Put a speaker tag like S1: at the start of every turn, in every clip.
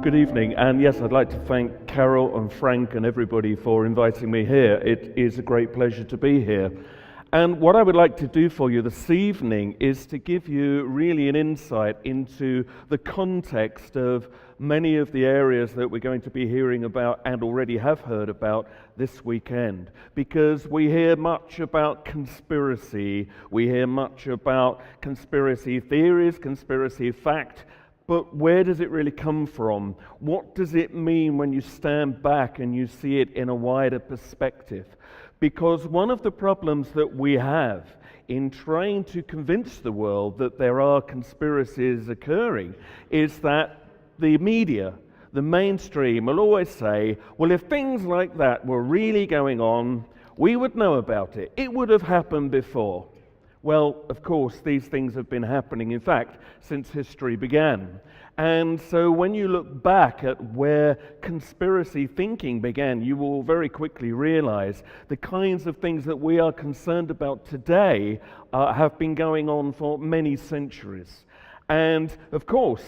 S1: good evening, and yes, I'd like to thank Carol and Frank and everybody for inviting me here. It is a great pleasure to be here. And what I would like to do for you this evening is to give you really an insight into the context of many of the areas that we're going to be hearing about and already have heard about this weekend. Because we hear much about conspiracy, we hear much about conspiracy theories, conspiracy fact, but where does it really come from? What does it mean when you stand back and you see it in a wider perspective? Because one of the problems that we have in trying to convince the world that there are conspiracies occurring is that the media, the mainstream, will always say, well, if things like that were really going on, we would know about it. It would have happened before. Well, of course, these things have been happening, in fact, since history began. And so when you look back at where conspiracy thinking began, you will very quickly realize the kinds of things that we are concerned about today have been going on for many centuries. And, of course,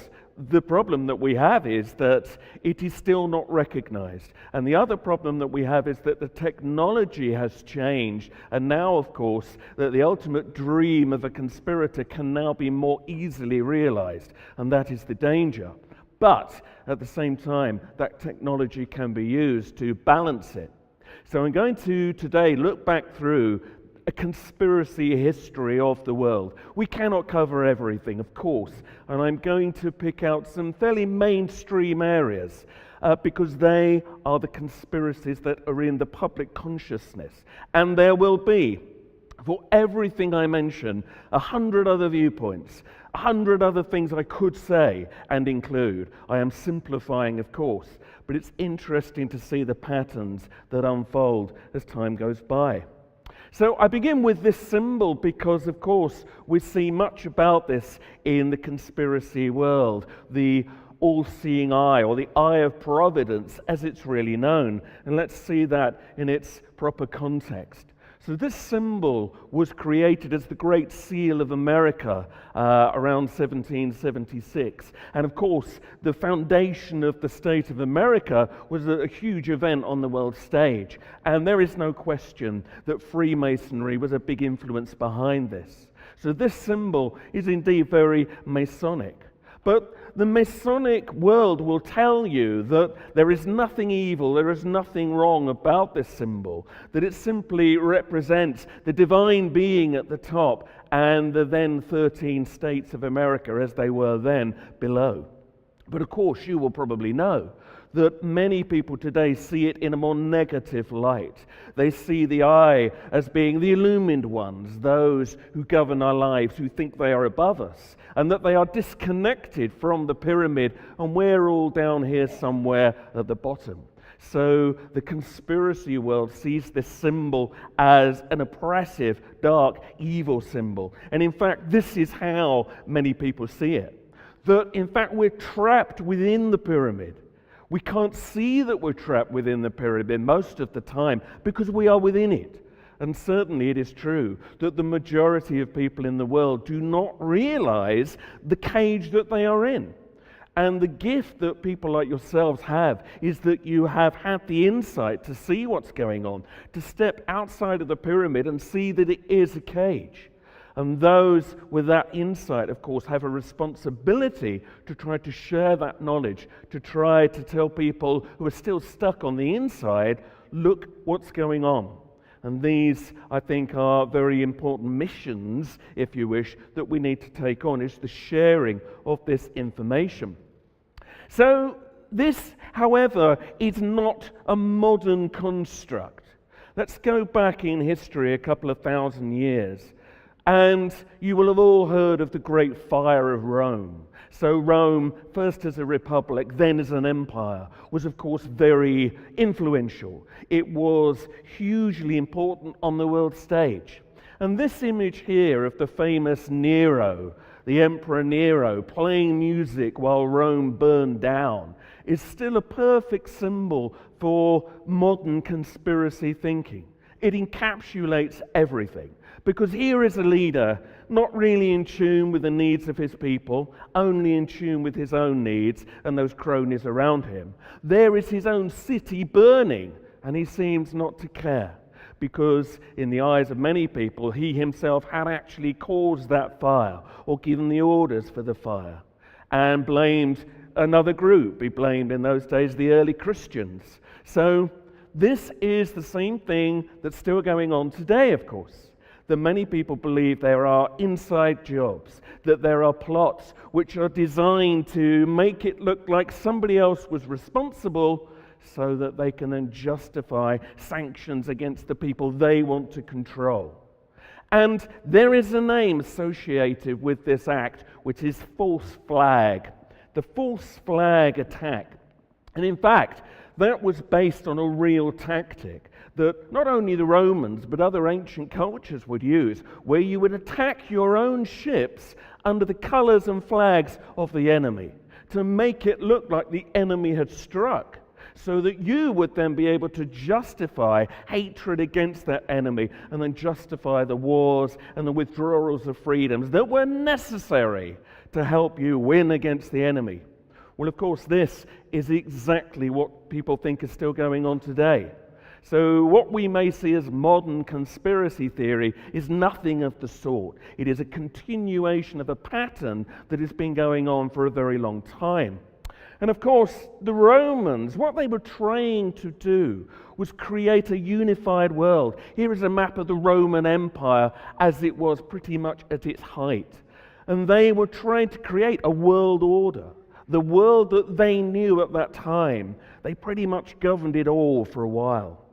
S1: the problem that we have is that it is still not recognized. And the other problem that we have is that the technology has changed. And now, of course, that the ultimate dream of a conspirator can now be more easily realized. And that is the danger. But at the same time, that technology can be used to balance it. So I'm going to today look back through a conspiracy history of the world. We cannot cover everything, of course, and I'm going to pick out some fairly mainstream areas because they are the conspiracies that are in the public consciousness. And there will be, for everything I mention, 100 other viewpoints, 100 other things I could say and include. I am simplifying, of course, but it's interesting to see the patterns that unfold as time goes by. So I begin with this symbol because, of course, we see much about this in the conspiracy world, the all-seeing eye, or the eye of providence, as it's really known. And let's see that in its proper context. So this symbol was created as the Great Seal of America around 1776. And of course, the foundation of the state of America was a huge event on the world stage. And there is no question that Freemasonry was a big influence behind this. So this symbol is indeed very Masonic. But the Masonic world will tell you that there is nothing evil, there is nothing wrong about this symbol, that it simply represents the divine being at the top and the then 13 states of America as they were then below. But of course, you will probably know that many people today see it in a more negative light. They see the eye as being the illumined ones, those who govern our lives, who think they are above us, and that they are disconnected from the pyramid, and we're all down here somewhere at the bottom. So the conspiracy world sees this symbol as an oppressive, dark, evil symbol. And in fact, this is how many people see it. That in fact we're trapped within the pyramid. We can't see that we're trapped within the pyramid most of the time because we are within it. And certainly it is true that the majority of people in the world do not realize the cage that they are in. And the gift that people like yourselves have is that you have had the insight to see what's going on, to step outside of the pyramid and see that it is a cage. And those with that insight, of course, have a responsibility to try to share that knowledge, to try to tell people who are still stuck on the inside, look what's going on. And these, I think, are very important missions, if you wish, that we need to take on, is the sharing of this information. So this, however, is not a modern construct. Let's go back in history a couple of thousand years. And you will have all heard of the Great Fire of Rome. So Rome, first as a republic, then as an empire, was of course very influential. It was hugely important on the world stage. And this image here of the famous Nero, the Emperor Nero, playing music while Rome burned down, is still a perfect symbol for modern conspiracy thinking. It encapsulates everything. Because here is a leader not really in tune with the needs of his people, only in tune with his own needs and those cronies around him. There is his own city burning, and he seems not to care, because in the eyes of many people, he himself had actually caused that fire or given the orders for the fire, and blamed another group. He blamed in those days the early Christians. So this is the same thing that's still going on today, of course. That many people believe there are inside jobs, that there are plots which are designed to make it look like somebody else was responsible so that they can then justify sanctions against the people they want to control. And there is a name associated with this act, which is false flag, the false flag attack. And in fact, that was based on a real tactic that not only the Romans but other ancient cultures would use, where you would attack your own ships under the colors and flags of the enemy to make it look like the enemy had struck, so that you would then be able to justify hatred against that enemy and then justify the wars and the withdrawals of freedoms that were necessary to help you win against the enemy. Well, of course, this is exactly what people think is still going on today. So what we may see as modern conspiracy theory is nothing of the sort. It is a continuation of a pattern that has been going on for a very long time. And of course, the Romans, what they were trying to do was create a unified world. Here is a map of the Roman Empire as it was pretty much at its height. And they were trying to create a world order. The world that they knew at that time, they pretty much governed it all for a while.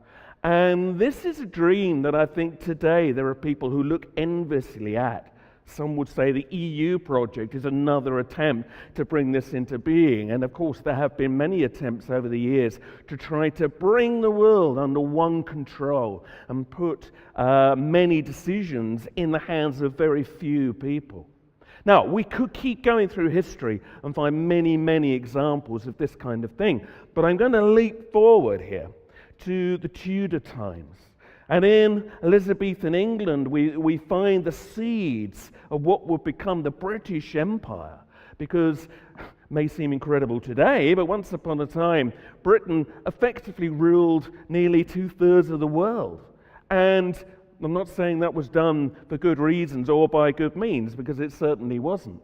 S1: And this is a dream that I think today there are people who look enviously at. Some would say the EU project is another attempt to bring this into being. And of course, there have been many attempts over the years to try to bring the world under one control and put many decisions in the hands of very few people. Now, we could keep going through history and find many, many examples of this kind of thing. But I'm going to leap forward here to the Tudor times. And in Elizabethan England, we find the seeds of what would become the British Empire. Because, it may seem incredible today, but once upon a time, Britain effectively ruled nearly 2/3 of the world. And I'm not saying that was done for good reasons or by good means, because it certainly wasn't.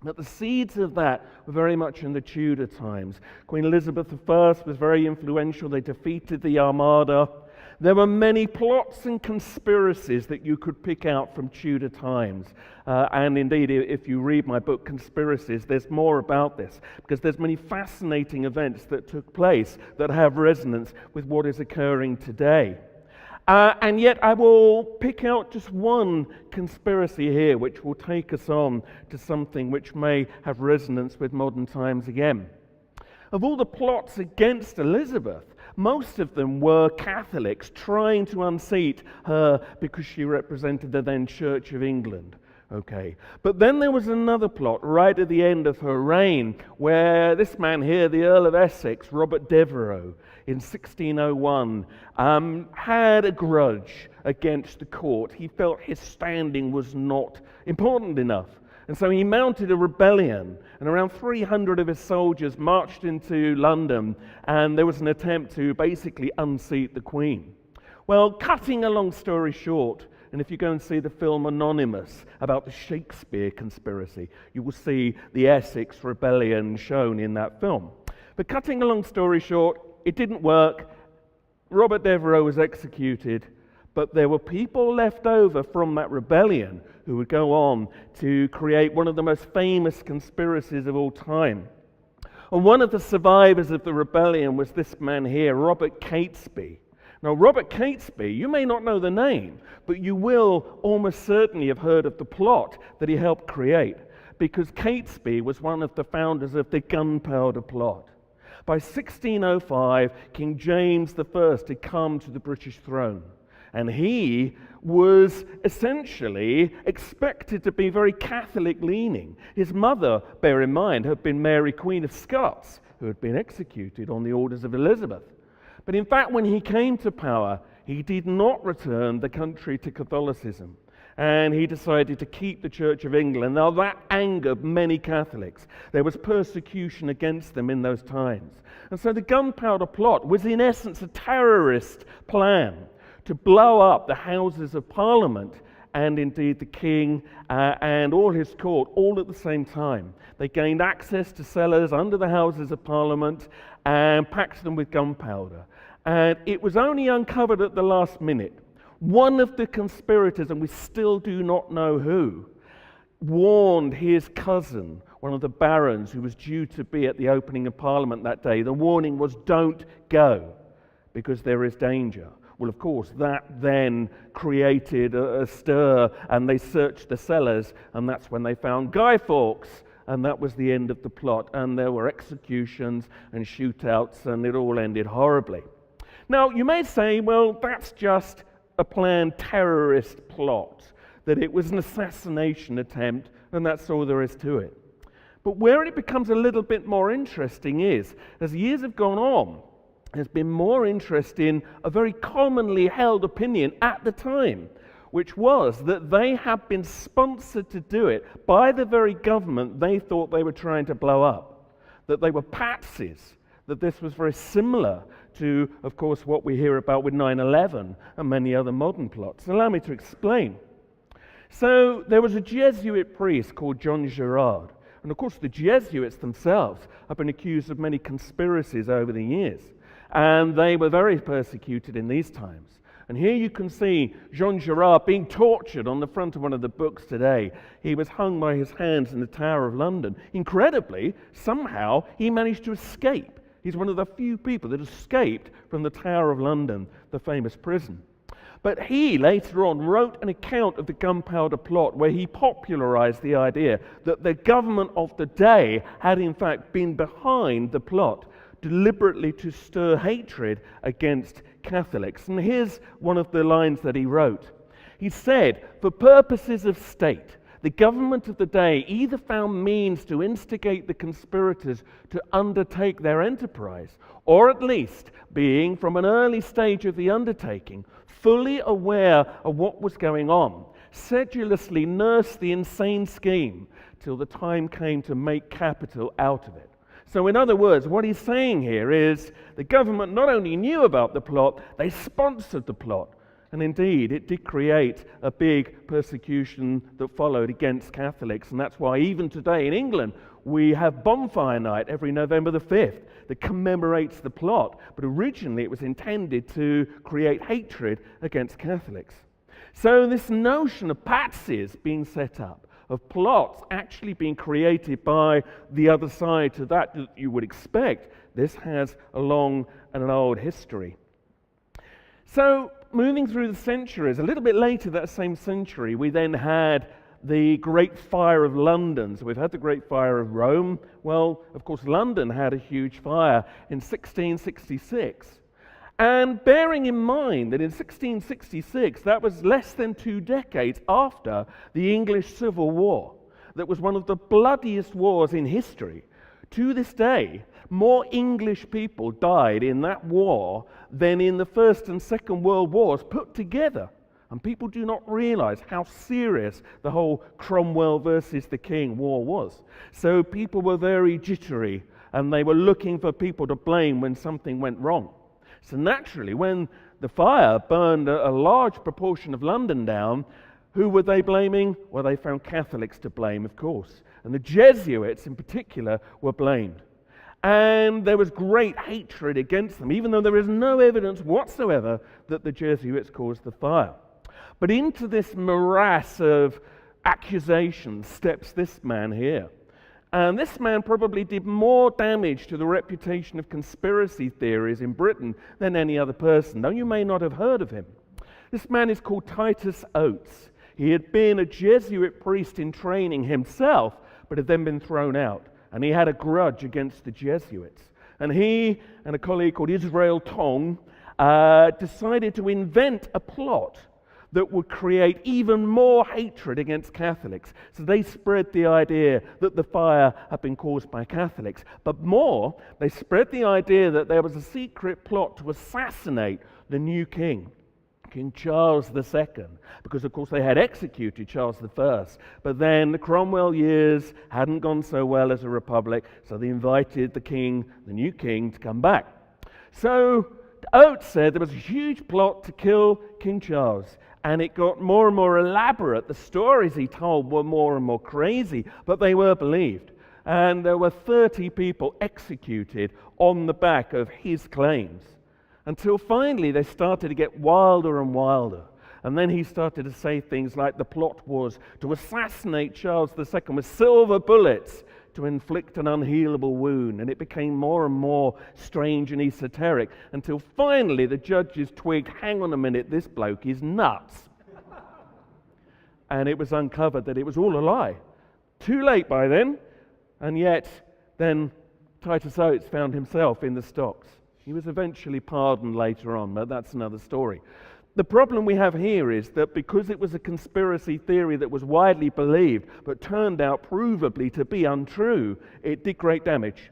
S1: But the seeds of that were very much in the Tudor times. Queen Elizabeth I was very influential. They defeated the Armada. There were many plots and conspiracies that you could pick out from Tudor times. And indeed, if you read my book, Conspiracies, there's more about this, because there's many fascinating events that took place that have resonance with what is occurring today. And yet I will pick out just one conspiracy here which will take us on to something which may have resonance with modern times again. Of all the plots against Elizabeth, most of them were Catholics trying to unseat her because she represented the then Church of England. Okay, but then there was another plot right at the end of her reign where this man here, the Earl of Essex, Robert Devereux, in 1601, had a grudge against the court. He felt his standing was not important enough. And so he mounted a rebellion, and around 300 of his soldiers marched into London, and there was an attempt to basically unseat the Queen. Well, cutting a long story short, and if you go and see the film Anonymous about the Shakespeare conspiracy, you will see the Essex rebellion shown in that film. But cutting a long story short, it didn't work. Robert Devereux was executed, but there were people left over from that rebellion who would go on to create one of the most famous conspiracies of all time. And one of the survivors of the rebellion was this man here, Robert Catesby. Now, Robert Catesby, you may not know the name, but you will almost certainly have heard of the plot that he helped create, because Catesby was one of the founders of the Gunpowder Plot. By 1605, King James I had come to the British throne, and he was essentially expected to be very Catholic-leaning. His mother, bear in mind, had been Mary, Queen of Scots, who had been executed on the orders of Elizabeth. But in fact, when he came to power, he did not return the country to Catholicism. and he decided to keep the Church of England. Now that angered many Catholics. There was persecution against them in those times. And so the Gunpowder Plot was in essence a terrorist plan to blow up the Houses of Parliament and indeed the king and all his court, all at the same time. They gained access to cellars under the Houses of Parliament and packed them with gunpowder. And it was only uncovered at the last minute. One of the conspirators, and we still do not know who, warned his cousin, one of the barons who was due to be at the opening of Parliament that day. The warning was, don't go, because there is danger. Well, of course, that then created a stir, and they searched the cellars, and that's when they found Guy Fawkes, and that was the end of the plot. And there were executions and shootouts, and it all ended horribly. Now, you may say, well, that's just a planned terrorist plot, that it was an assassination attempt, and that's all there is to it. But where it becomes a little bit more interesting is, as years have gone on, there's been more interest in a very commonly held opinion at the time, which was that they had been sponsored to do it by the very government they thought they were trying to blow up, that they were patsies, that this was very similar to, of course, what we hear about with 9/11 and many other modern plots. Allow me to explain. So there was a Jesuit priest called John Gerard, and of course the Jesuits themselves have been accused of many conspiracies over the years. And they were very persecuted in these times. And here you can see Jean Girard being tortured on the front of one of the books today. He was hung by his hands in the Tower of London. Incredibly, somehow he managed to escape. He's one of the few people that escaped from the Tower of London, the famous prison. But he later on wrote an account of the Gunpowder Plot where he popularized the idea that the government of the day had in fact been behind the plot, deliberately to stir hatred against Catholics. And here's one of the lines that he wrote. He said, "For purposes of state, the government of the day either found means to instigate the conspirators to undertake their enterprise, or at least, being from an early stage of the undertaking, fully aware of what was going on, sedulously nursed the insane scheme till the time came to make capital out of it." So in other words, what he's saying here is the government not only knew about the plot, they sponsored the plot. And indeed, it did create a big persecution that followed against Catholics. And that's why even today in England, we have bonfire night every November the 5th that commemorates the plot. But originally it was intended to create hatred against Catholics. So this notion of patsies being set up, of plots actually being created by the other side to that you would expect, this has a long and an old history. So moving through the centuries, a little bit later that same century, we then had the Great Fire of London. So we've had the Great Fire of Rome. Well, of course, London had a huge fire in 1666. And bearing in mind that in 1666, that was less than 2 decades after the English Civil War, that was one of the bloodiest wars in history. To this day, more English people died in that war than in the First and Second World Wars put together. And people do not realize how serious the whole Cromwell versus the King war was. So people were very jittery, and they were looking for people to blame when something went wrong. So naturally, when the fire burned a large proportion of London down, who were they blaming? Well, they found Catholics to blame, of course. And the Jesuits in particular were blamed. And there was great hatred against them, even though there is no evidence whatsoever that the Jesuits caused the fire. But into this morass of accusations steps this man here. And this man probably did more damage to the reputation of conspiracy theories in Britain than any other person, though you may not have heard of him. This man is called Titus Oates. He had been a Jesuit priest in training himself, but had then been thrown out. And he had a grudge against the Jesuits. And he and a colleague called Israel Tong decided to invent a plot that would create even more hatred against Catholics. So they spread the idea that the fire had been caused by Catholics. But more, they spread the idea that there was a secret plot to assassinate the new king, King Charles II, because of course they had executed Charles I, but then the Cromwell years hadn't gone so well as a republic, so they invited the new king, to come back. So Oates said there was a huge plot to kill King Charles, and it got more and more elaborate. The stories he told were more and more crazy, but they were believed. And there were 30 people executed on the back of his claims, until finally they started to get wilder and wilder. And then he started to say things like the plot was to assassinate Charles II with silver bullets to inflict an unhealable wound. And it became more and more strange and esoteric, until finally the judges twigged, hang on a minute, this bloke is nuts. And it was uncovered that it was all a lie. Too late by then, and yet then Titus Oates found himself in the stocks. He was eventually pardoned later on, but that's another story. The problem we have here is that because it was a conspiracy theory that was widely believed but turned out provably to be untrue, it did great damage.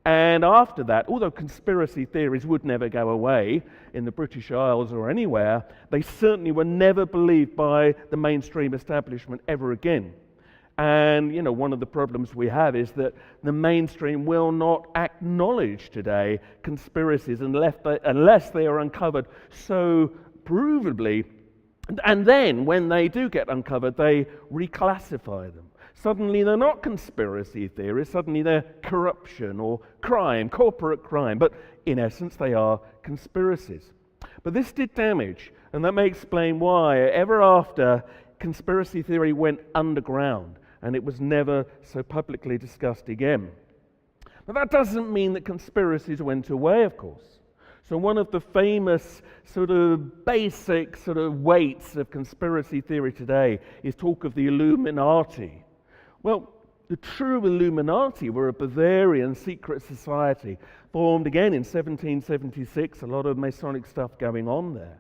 S1: And after that, although conspiracy theories would never go away in the British Isles or anywhere, they certainly were never believed by the mainstream establishment ever again. And, one of the problems we have is that the mainstream will not acknowledge today conspiracies unless they are uncovered so provably. And then, when they do get uncovered, they reclassify them. Suddenly they're not conspiracy theories, suddenly they're corruption or crime, corporate crime. But in essence, they are conspiracies. But this did damage, and that may explain why ever after conspiracy theory went underground, and it was never so publicly discussed again. But that doesn't mean that conspiracies went away, of course. So one of the famous sort of basic sort of weights of conspiracy theory today is talk of the Illuminati. Well, the true Illuminati were a Bavarian secret society formed again in 1776, a lot of Masonic stuff going on there.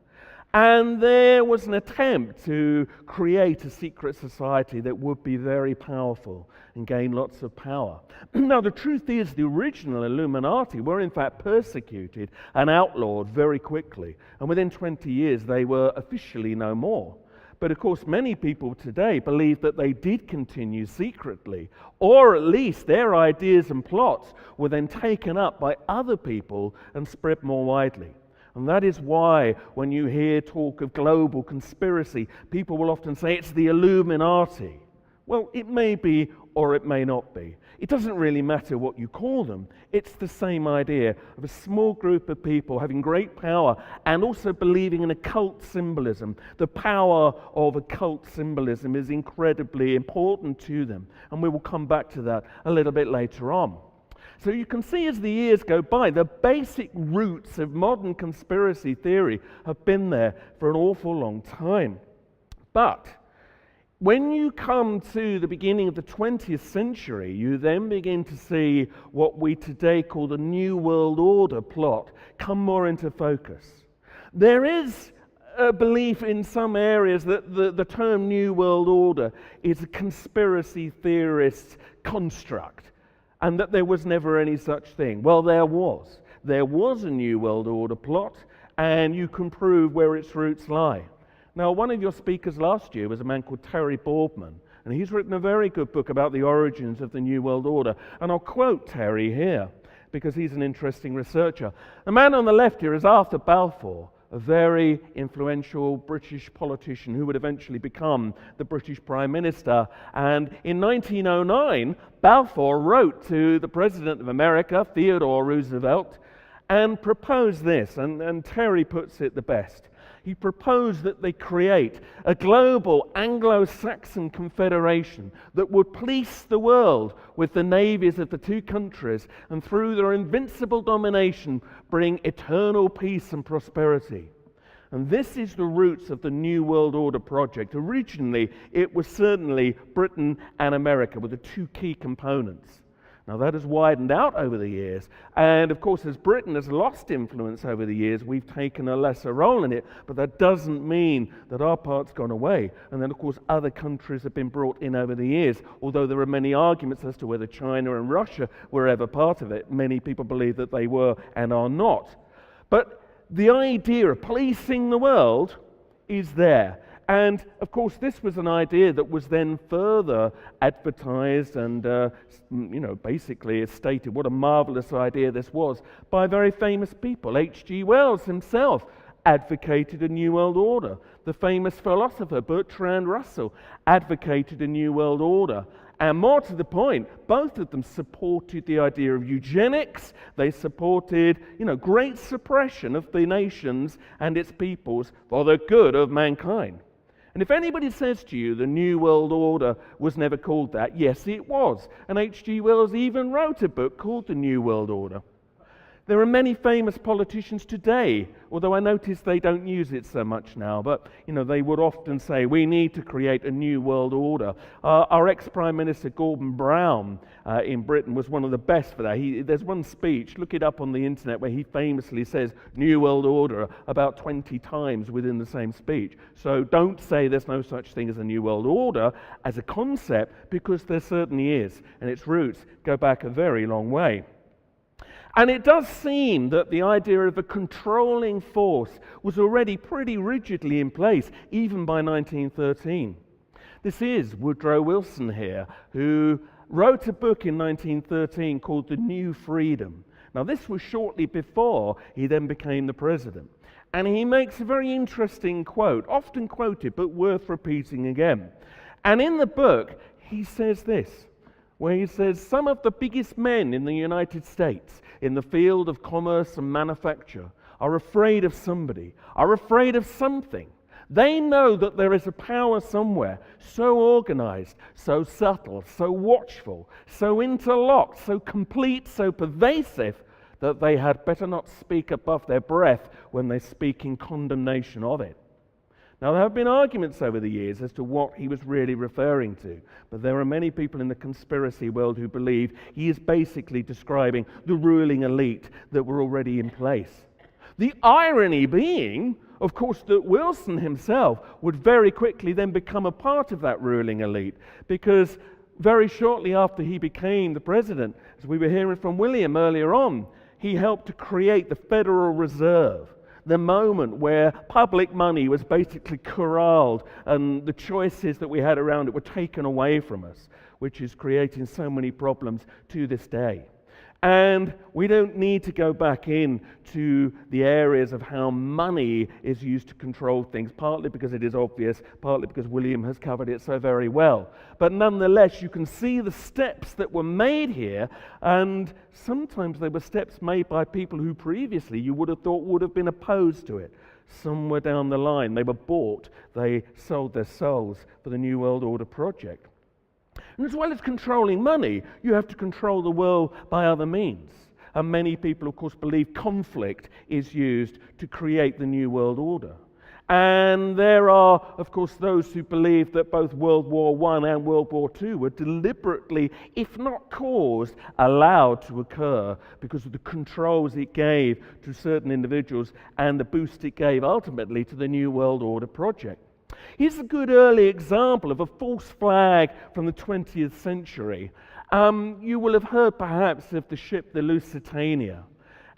S1: And there was an attempt to create a secret society that would be very powerful and gain lots of power. Now, the truth is the original Illuminati were in fact persecuted and outlawed very quickly. And within 20 years, they were officially no more. But of course, many people today believe that they did continue secretly, or at least their ideas and plots were then taken up by other people and spread more widely. And that is why when you hear talk of global conspiracy, people will often say it's the Illuminati. Well, it may be or it may not be. It doesn't really matter what you call them. It's the same idea of a small group of people having great power and also believing in occult symbolism. The power of occult symbolism is incredibly important to them. And we will come back to that a little bit later on. So you can see as the years go by, the basic roots of modern conspiracy theory have been there for an awful long time. But when you come to the beginning of the 20th century, you then begin to see what we today call the New World Order plot come more into focus. There is a belief in some areas that the term New World Order is a conspiracy theorist construct, and that there was never any such thing. Well, there was. There was a New World Order plot, and you can prove where its roots lie. Now, one of your speakers last year was a man called Terry Boardman, and he's written a very good book about the origins of the New World Order. And I'll quote Terry here, because he's an interesting researcher. The man on the left here is Arthur Balfour, a very influential British politician who would eventually become the British Prime Minister. And in 1909, Balfour wrote to the President of America, Theodore Roosevelt, and proposed this, and Terry puts it the best. He proposed that they create a global Anglo-Saxon confederation that would police the world with the navies of the two countries, and through their invincible domination bring eternal peace and prosperity. And this is the roots of the New World Order project. Originally, it was certainly Britain and America were the two key components. Now, that has widened out over the years, and of course, as Britain has lost influence over the years, we've taken a lesser role in it, but that doesn't mean that our part's gone away. And then, of course, other countries have been brought in over the years, although there are many arguments as to whether China and Russia were ever part of it. Many people believe that they were and are not. But the idea of policing the world is there. And of course, this was an idea that was then further advertised and, basically it stated what a marvelous idea this was by very famous people. H.G. Wells himself advocated a New World Order. The famous philosopher Bertrand Russell advocated a New World Order. And more to the point, both of them supported the idea of eugenics. They supported, great suppression of the nations and its peoples for the good of mankind. And if anybody says to you the New World Order was never called that, yes, it was. And H.G. Wells even wrote a book called The New World Order. There are many famous politicians today, although I notice they don't use it so much now, but they would often say, we need to create a new world order. Our ex-Prime Minister Gordon Brown in Britain was one of the best for that. There's one speech, look it up on the internet, where he famously says New World Order about 20 times within the same speech. So don't say there's no such thing as a New World Order as a concept, because there certainly is, and its roots go back a very long way. And it does seem that the idea of a controlling force was already pretty rigidly in place, even by 1913. This is Woodrow Wilson here, who wrote a book in 1913 called The New Freedom. Now, this was shortly before he then became the president. And he makes a very interesting quote, often quoted, but worth repeating again. And in the book, he says this, where he says, some of the biggest men in the United States in the field of commerce and manufacture are afraid of somebody, are afraid of something. They know that there is a power somewhere, so organized, so subtle, so watchful, so interlocked, so complete, so pervasive, that they had better not speak above their breath when they speak in condemnation of it. Now, there have been arguments over the years as to what he was really referring to, but there are many people in the conspiracy world who believe he is basically describing the ruling elite that were already in place. The irony being, of course, that Wilson himself would very quickly then become a part of that ruling elite, because very shortly after he became the president, as we were hearing from William earlier on, he helped to create the Federal Reserve. The moment where public money was basically corralled and the choices that we had around it were taken away from us, which is creating so many problems to this day. And we don't need to go back into the areas of how money is used to control things, partly because it is obvious, partly because William has covered it so very well. But nonetheless, you can see the steps that were made here, and sometimes they were steps made by people who previously you would have thought would have been opposed to it. Somewhere down the line, they were bought, they sold their souls for the New World Order project. And as well as controlling money, you have to control the world by other means. And many people, of course, believe conflict is used to create the New World Order. And there are, of course, those who believe that both World War I and World War II were deliberately, if not caused, allowed to occur because of the controls it gave to certain individuals and the boost it gave ultimately to the New World Order project. Here's a good early example of a false flag from the 20th century. You will have heard perhaps of the ship the Lusitania.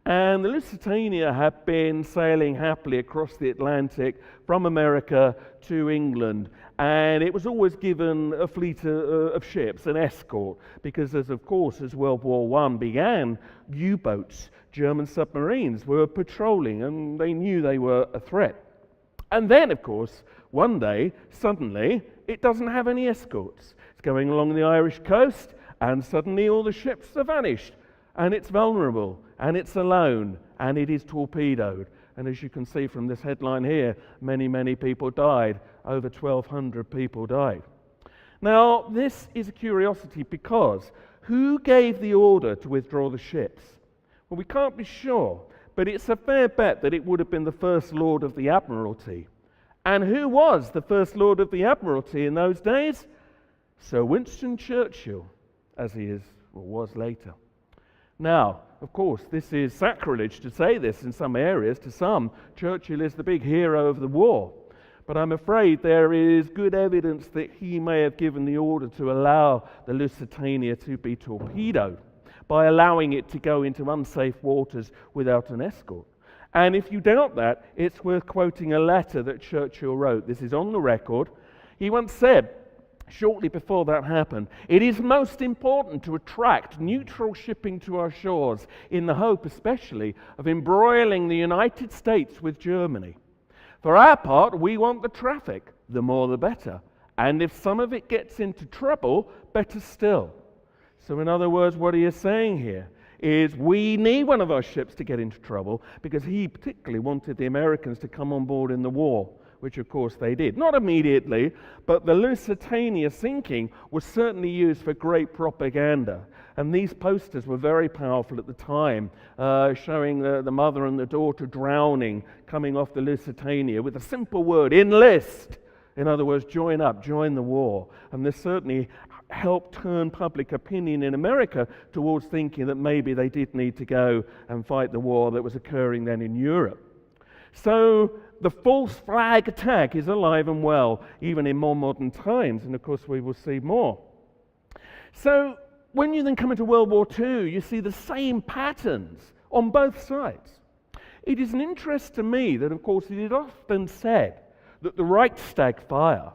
S1: And the Lusitania had been sailing happily across the Atlantic from America to England. And it was always given a fleet of ships, an escort, because as World War I began, U-boats, German submarines were patrolling and they knew they were a threat. And then, of course, one day, suddenly, it doesn't have any escorts. It's going along the Irish coast, and suddenly all the ships have vanished. And it's vulnerable, and it's alone, and it is torpedoed. And as you can see from this headline here, many, many people died. Over 1,200 people died. Now, this is a curiosity because who gave the order to withdraw the ships? Well, we can't be sure, but it's a fair bet that it would have been the First Lord of the Admiralty. And who was the First Lord of the Admiralty in those days? Sir Winston Churchill, as he is or was later. Now, of course, this is sacrilege to say this in some areas. To some, Churchill is the big hero of the war. But I'm afraid there is good evidence that he may have given the order to allow the Lusitania to be torpedoed by allowing it to go into unsafe waters without an escort. And if you doubt that, it's worth quoting a letter that Churchill wrote. This is on the record. He once said, shortly before that happened, "It is most important to attract neutral shipping to our shores in the hope especially of embroiling the United States with Germany. For our part, we want the traffic, the more the better. And if some of it gets into trouble, better still." So in other words, what he is saying here is we need one of our ships to get into trouble, because he particularly wanted the Americans to come on board in the war, which of course they did. Not immediately, but the Lusitania sinking was certainly used for great propaganda. And these posters were very powerful at the time, showing the mother and the daughter drowning, coming off the Lusitania with a simple word, "enlist." In other words, join up, join the war. And this certainly helped turn public opinion in America towards thinking that maybe they did need to go and fight the war that was occurring then in Europe. So the false flag attack is alive and well, even in more modern times, and of course we will see more. So when you then come into World War II, you see the same patterns on both sides. It is an interest to me that, of course, it is often said that the Reichstag fire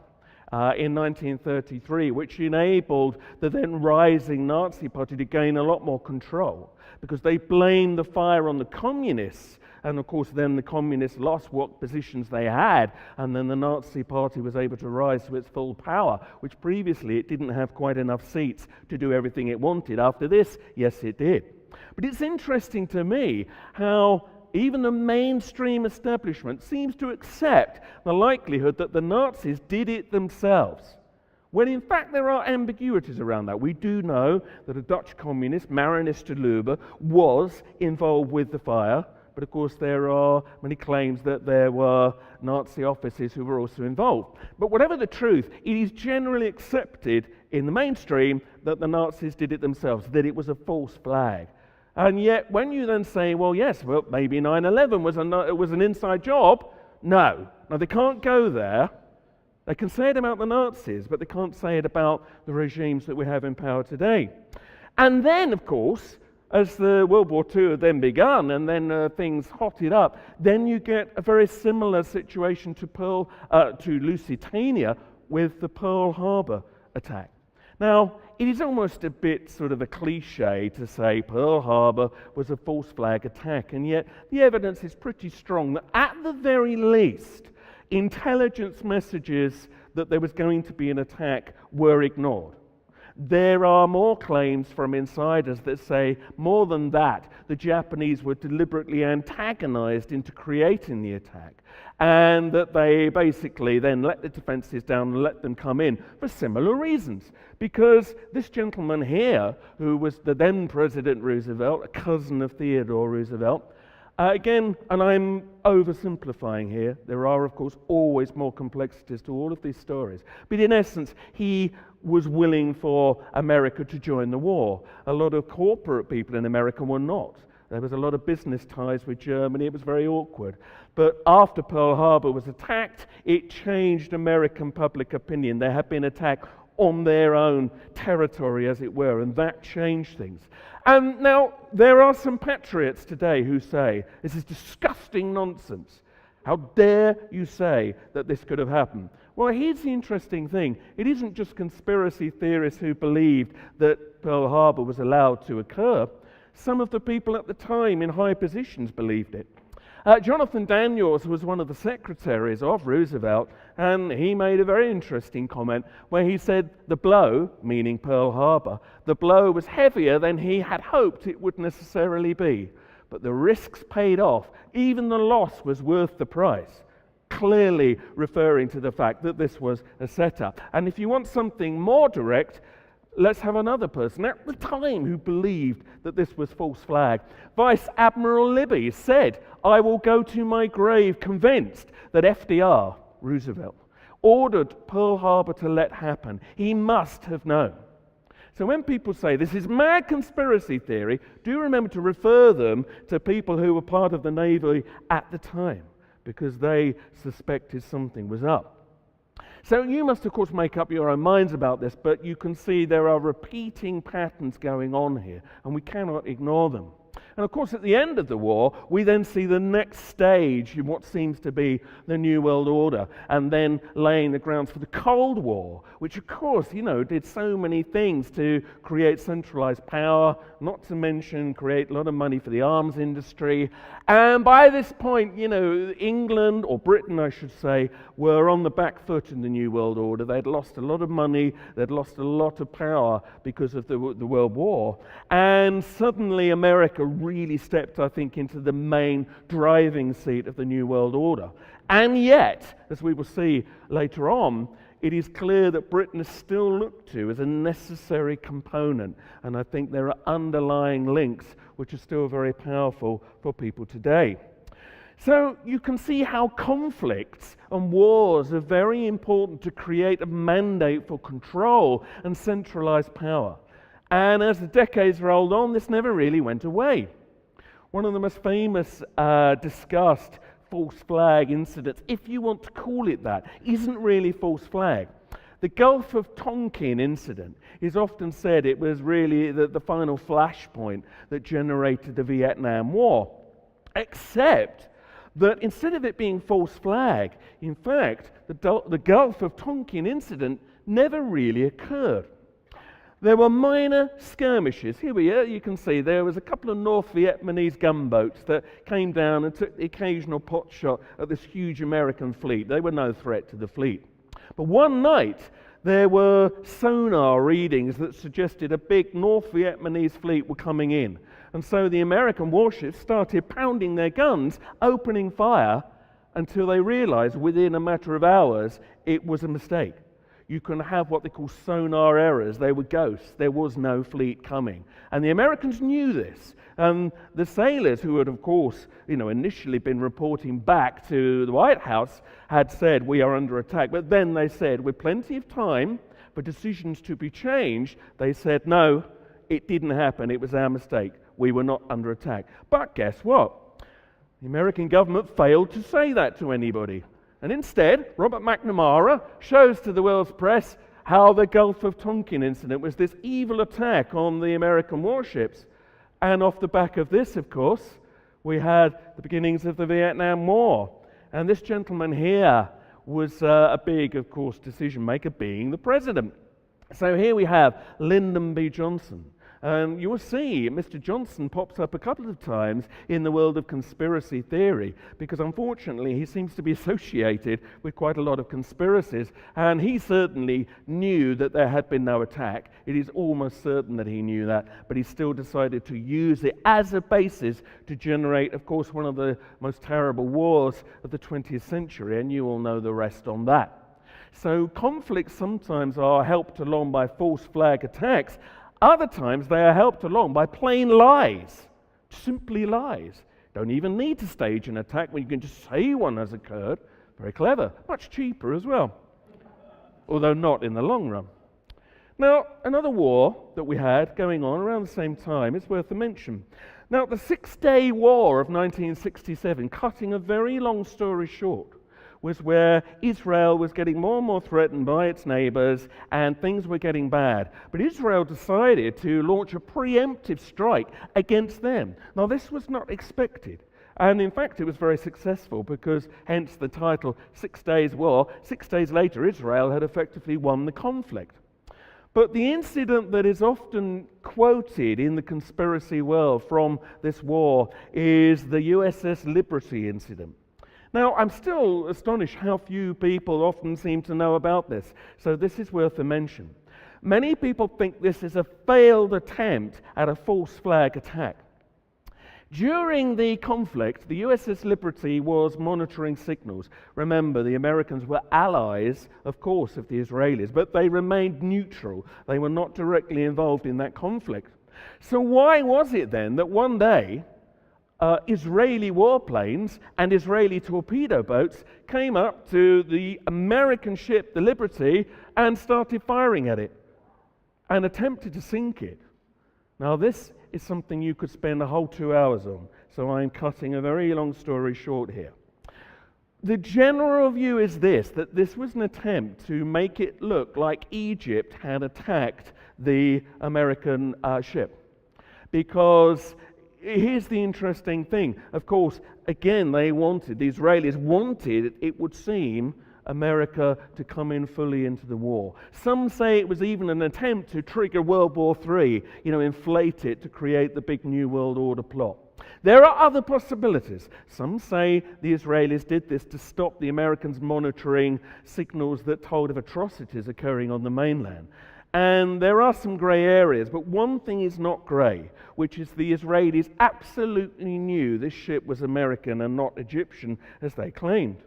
S1: in 1933, which enabled the then rising Nazi party to gain a lot more control, because they blamed the fire on the communists, and of course then the communists lost what positions they had, and then the Nazi party was able to rise to its full power, which previously it didn't have quite enough seats to do everything it wanted. After this, yes, it did. But it's interesting to me how even the mainstream establishment seems to accept the likelihood that the Nazis did it themselves, when in fact there are ambiguities around that. We do know that a Dutch communist, Marinus de Lubbe, was involved with the fire, but of course there are many claims that there were Nazi officers who were also involved. But whatever the truth, it is generally accepted in the mainstream that the Nazis did it themselves, that it was a false flag. And yet, when you then say, well, yes, well, maybe 9/11 was an inside job, no. Now, they can't go there. They can say it about the Nazis, but they can't say it about the regimes that we have in power today. And then, of course, as the World War II had then begun, and then things hotted up, then you get a very similar situation to Lusitania with the Pearl Harbor attack. Now, it is almost a bit sort of a cliche to say Pearl Harbor was a false flag attack, and yet the evidence is pretty strong that at the very least, intelligence messages that there was going to be an attack were ignored. There are more claims from insiders that say, more than that, the Japanese were deliberately antagonized into creating the attack, and that they basically then let the defenses down and let them come in for similar reasons. Because this gentleman here, who was the then President Roosevelt, a cousin of Theodore Roosevelt, again, and I'm oversimplifying here, there are of course always more complexities to all of these stories, but in essence he was willing for America to join the war. A lot of corporate people in America were not. There was a lot of business ties with Germany. It was very awkward. But after Pearl Harbor was attacked, it changed American public opinion. There had been attack on their own territory, as it were, and that changed things. And now, there are some patriots today who say, this is disgusting nonsense. How dare you say that this could have happened? Well, here's the interesting thing. It isn't just conspiracy theorists who believed that Pearl Harbor was allowed to occur. Some of the people at the time in high positions believed it. Jonathan Daniels was one of the secretaries of Roosevelt, and he made a very interesting comment where he said the blow, meaning Pearl Harbor, the blow was heavier than he had hoped it would necessarily be. But the risks paid off. Even the loss was worth the price. Clearly referring to the fact that this was a setup. And if you want something more direct, let's have another person at the time who believed that this was false flag. Vice Admiral Libby said, "I will go to my grave convinced that FDR, Roosevelt, ordered Pearl Harbor to let happen. He must have known." So when people say this is mad conspiracy theory, do remember to refer them to people who were part of the Navy at the time, because they suspected something was up. So you must, of course, make up your own minds about this, but you can see there are repeating patterns going on here, and we cannot ignore them. And of course, at the end of the war, we then see the next stage in what seems to be the New World Order, and then laying the grounds for the Cold War, which of course, did so many things to create centralized power, not to mention create a lot of money for the arms industry. And by this point, England, or Britain I should say, were on the back foot in the New World Order. They'd lost a lot of money, they'd lost a lot of power because of the World War. And suddenly America really stepped, I think, into the main driving seat of the New World Order. And yet, as we will see later on, it is clear that Britain is still looked to as a necessary component. And I think there are underlying links which are still very powerful for people today. So you can see how conflicts and wars are very important to create a mandate for control and centralized power. And as the decades rolled on, this never really went away. One of the most famous discussed false flag incidents, if you want to call it that, isn't really false flag. The Gulf of Tonkin incident is often said it was really the final flashpoint that generated the Vietnam War, except that instead of it being false flag, in fact, the Gulf of Tonkin incident never really occurred. There were minor skirmishes. Here you can see there was a couple of North Vietnamese gunboats that came down and took the occasional pot shot at this huge American fleet. They were no threat to the fleet. But one night, there were sonar readings that suggested a big North Vietnamese fleet were coming in. And so the American warships started pounding their guns, opening fire, until they realized within a matter of hours it was a mistake. You can have what they call sonar errors. They were ghosts. There was no fleet coming. And the Americans knew this. And the sailors, who had, of course, initially been reporting back to the White House, had said, we are under attack. But then they said, with plenty of time for decisions to be changed, they said, no, it didn't happen. It was our mistake. We were not under attack. But guess what? The American government failed to say that to anybody. And instead, Robert McNamara shows to the world's press how the Gulf of Tonkin incident was this evil attack on the American warships. And off the back of this, of course, we had the beginnings of the Vietnam War. And this gentleman here was a big, of course, decision maker, being the president. So here we have Lyndon B. Johnson. You will see Mr. Johnson pops up a couple of times in the world of conspiracy theory, because unfortunately he seems to be associated with quite a lot of conspiracies, and he certainly knew that there had been no attack. It is almost certain that he knew that, but he still decided to use it as a basis to generate, of course, one of the most terrible wars of the 20th century, and you all know the rest on that. So conflicts sometimes are helped along by false flag attacks. Other times they are helped along by plain lies, simply lies. Don't even need to stage an attack when you can just say one has occurred. Very clever, much cheaper as well, although not in the long run. Now, another war that we had going on around the same time is worth a mention. Now, the Six-Day War of 1967, cutting a very long story short, was where Israel was getting more and more threatened by its neighbors and things were getting bad. But Israel decided to launch a preemptive strike against them. Now, this was not expected. And in fact, it was very successful because hence the title 6 Days War. 6 days later, Israel had effectively won the conflict. But the incident that is often quoted in the conspiracy world from this war is the USS Liberty incident. Now, I'm still astonished how few people often seem to know about this, so this is worth a mention. Many people think this is a failed attempt at a false flag attack. During the conflict, the USS Liberty was monitoring signals. Remember, the Americans were allies, of course, of the Israelis, but they remained neutral. They were not directly involved in that conflict. So why was it then that one day Israeli warplanes and Israeli torpedo boats came up to the American ship, the Liberty, and started firing at it and attempted to sink it? Now, this is something you could spend a whole 2 hours on, so I'm cutting a very long story short here. The general view is this, that this was an attempt to make it look like Egypt had attacked the American ship, because here's the interesting thing. Of course, again, the Israelis wanted, it would seem, America to come in fully into the war. Some say it was even an attempt to trigger World War III, inflate it to create the big New World Order plot. There are other possibilities. Some say the Israelis did this to stop the Americans monitoring signals that told of atrocities occurring on the mainland. And there are some grey areas, but one thing is not grey, which is the Israelis absolutely knew this ship was American and not Egyptian, as they claimed.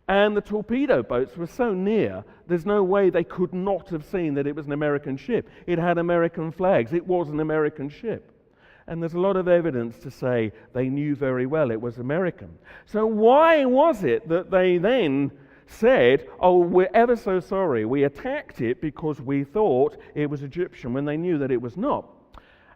S1: And the torpedo boats were so near, there's no way they could not have seen that it was an American ship. It had American flags. It was an American ship. And there's a lot of evidence to say they knew very well it was American. So why was it that they then said, oh, we're ever so sorry, we attacked it because we thought it was Egyptian, when they knew that it was not?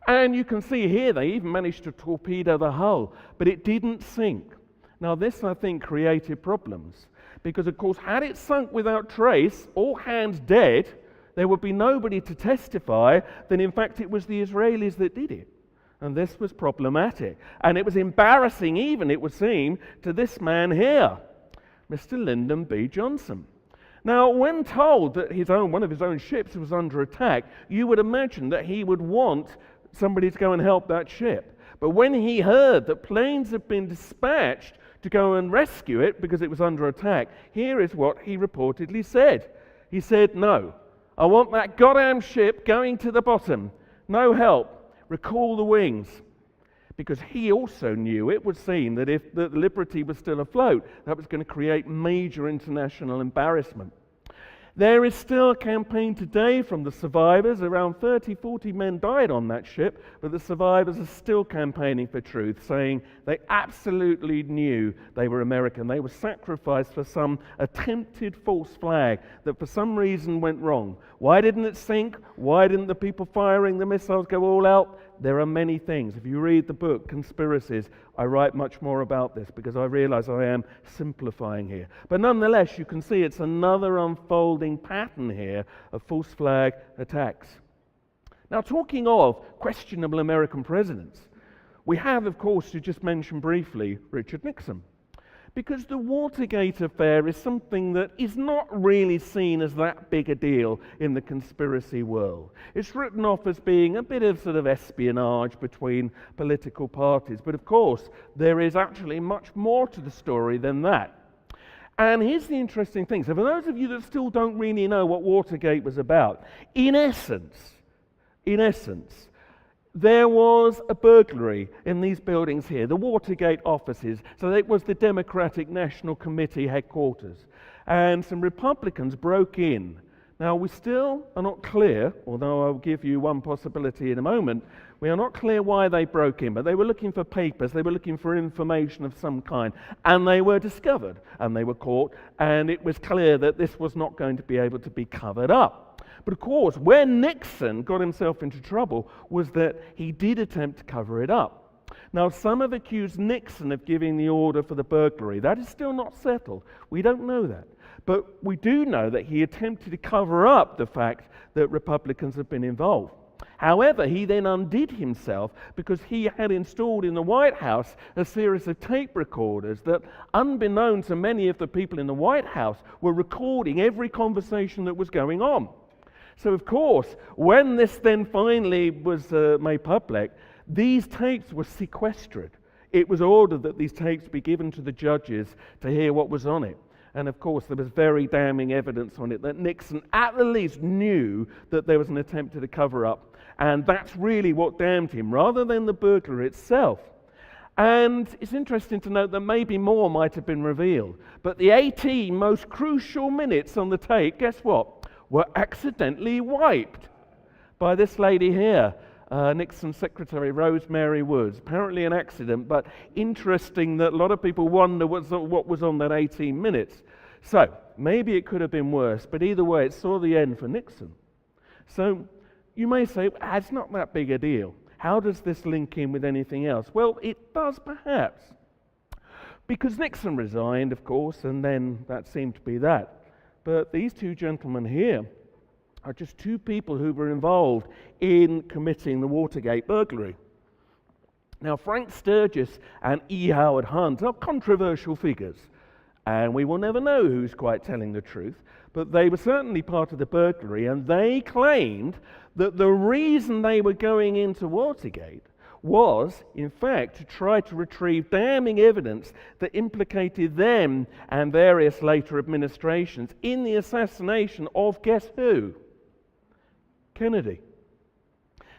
S1: And you can see here they even managed to torpedo the hull, but it didn't sink. Now this, I think, created problems, because of course had it sunk without trace, all hands dead, there would be nobody to testify that in fact it was the Israelis that did it. And this was problematic. And it was embarrassing even, it would seem, to this man here, Mr. Lyndon B. Johnson. Now, when told that one of his own ships was under attack, you would imagine that he would want somebody to go and help that ship. But when he heard that planes had been dispatched to go and rescue it because it was under attack, here is what he reportedly said. He said, no, I want that goddamn ship going to the bottom. No help. Recall the wings. Because he also knew, it would seem, that if the Liberty was still afloat, that was going to create major international embarrassment. There is still a campaign today from the survivors. Around 30, 40 men died on that ship, but the survivors are still campaigning for truth, saying they absolutely knew they were American. They were sacrificed for some attempted false flag that for some reason went wrong. Why didn't it sink? Why didn't the people firing the missiles go all out? There are many things. If you read the book, Conspiracies, I write much more about this because I realize I am simplifying here. But nonetheless, you can see it's another unfolding pattern here of false flag attacks. Now, talking of questionable American presidents, we have, of course, to just mention briefly, Richard Nixon. Because the Watergate affair is something that is not really seen as that big a deal in the conspiracy world. It's written off as being a bit of sort of espionage between political parties. But of course, there is actually much more to the story than that. And here's the interesting thing. So for those of you that still don't really know what Watergate was about, in essence, there was a burglary in these buildings here, the Watergate offices. So it was the Democratic National Committee headquarters. And some Republicans broke in. Now, we still are not clear, although I'll give you one possibility in a moment, we are not clear why they broke in, but they were looking for papers, they were looking for information of some kind, and they were discovered, and they were caught, and it was clear that this was not going to be able to be covered up. But of course, where Nixon got himself into trouble was that he did attempt to cover it up. Now, some have accused Nixon of giving the order for the burglary. That is still not settled. We don't know that. But we do know that he attempted to cover up the fact that Republicans have been involved. However, he then undid himself because he had installed in the White House a series of tape recorders that, unbeknown to many of the people in the White House, were recording every conversation that was going on. So, of course, when this then finally was made public, these tapes were sequestered. It was ordered that these tapes be given to the judges to hear what was on it. And, of course, there was very damning evidence on it that Nixon at the least knew that there was an attempt to cover up. And that's really what damned him, rather than the burglary itself. And it's interesting to note that maybe more might have been revealed. But the 18 most crucial minutes on the tape, guess what? Were accidentally wiped by this lady here, Nixon's secretary, Rosemary Woods. Apparently an accident, but interesting that a lot of people wonder what was on that 18 minutes. So, maybe it could have been worse, but either way, it saw the end for Nixon. So, you may say, it's not that big a deal. How does this link in with anything else? Well, it does perhaps. Because Nixon resigned, of course, and then that seemed to be that. But these two gentlemen here are just two people who were involved in committing the Watergate burglary. Now, Frank Sturgis and E. Howard Hunt are controversial figures, and we will never know who's quite telling the truth, but they were certainly part of the burglary, and they claimed that the reason they were going into Watergate was, in fact, to try to retrieve damning evidence that implicated them and various later administrations in the assassination of, guess who? Kennedy.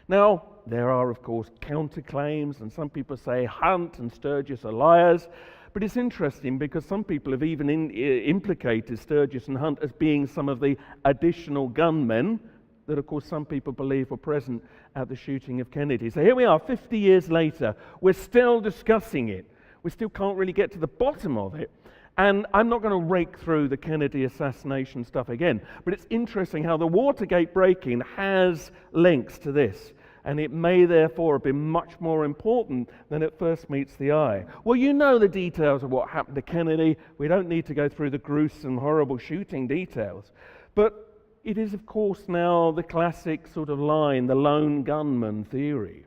S1: Now, there are, of course, counterclaims, and some people say Hunt and Sturgis are liars, but it's interesting because some people have even implicated Sturgis and Hunt as being some of the additional gunmen that, of course, some people believe were present at the shooting of Kennedy. So here we are, 50 years later, we're still discussing it. We still can't really get to the bottom of it. And I'm not going to rake through the Kennedy assassination stuff again, but it's interesting how the Watergate break-in has links to this. And it may therefore have been much more important than it first meets the eye. Well, you know the details of what happened to Kennedy. We don't need to go through the gruesome, horrible shooting details. But it is, of course, now the classic sort of line, the lone gunman theory.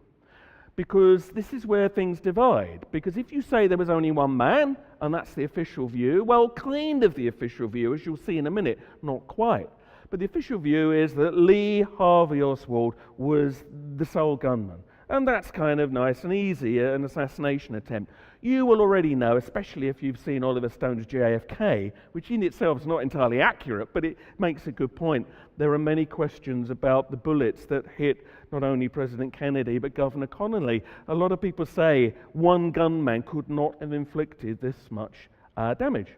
S1: Because this is where things divide. Because if you say there was only one man, and that's the official view, well, kind of the official view, as you'll see in a minute, not quite. But the official view is that Lee Harvey Oswald was the sole gunman. And that's kind of nice and easy, an assassination attempt. You will already know, especially if you've seen Oliver Stone's JFK, which in itself is not entirely accurate, but it makes a good point. There are many questions about the bullets that hit not only President Kennedy, but Governor Connolly. A lot of people say one gunman could not have inflicted this much damage.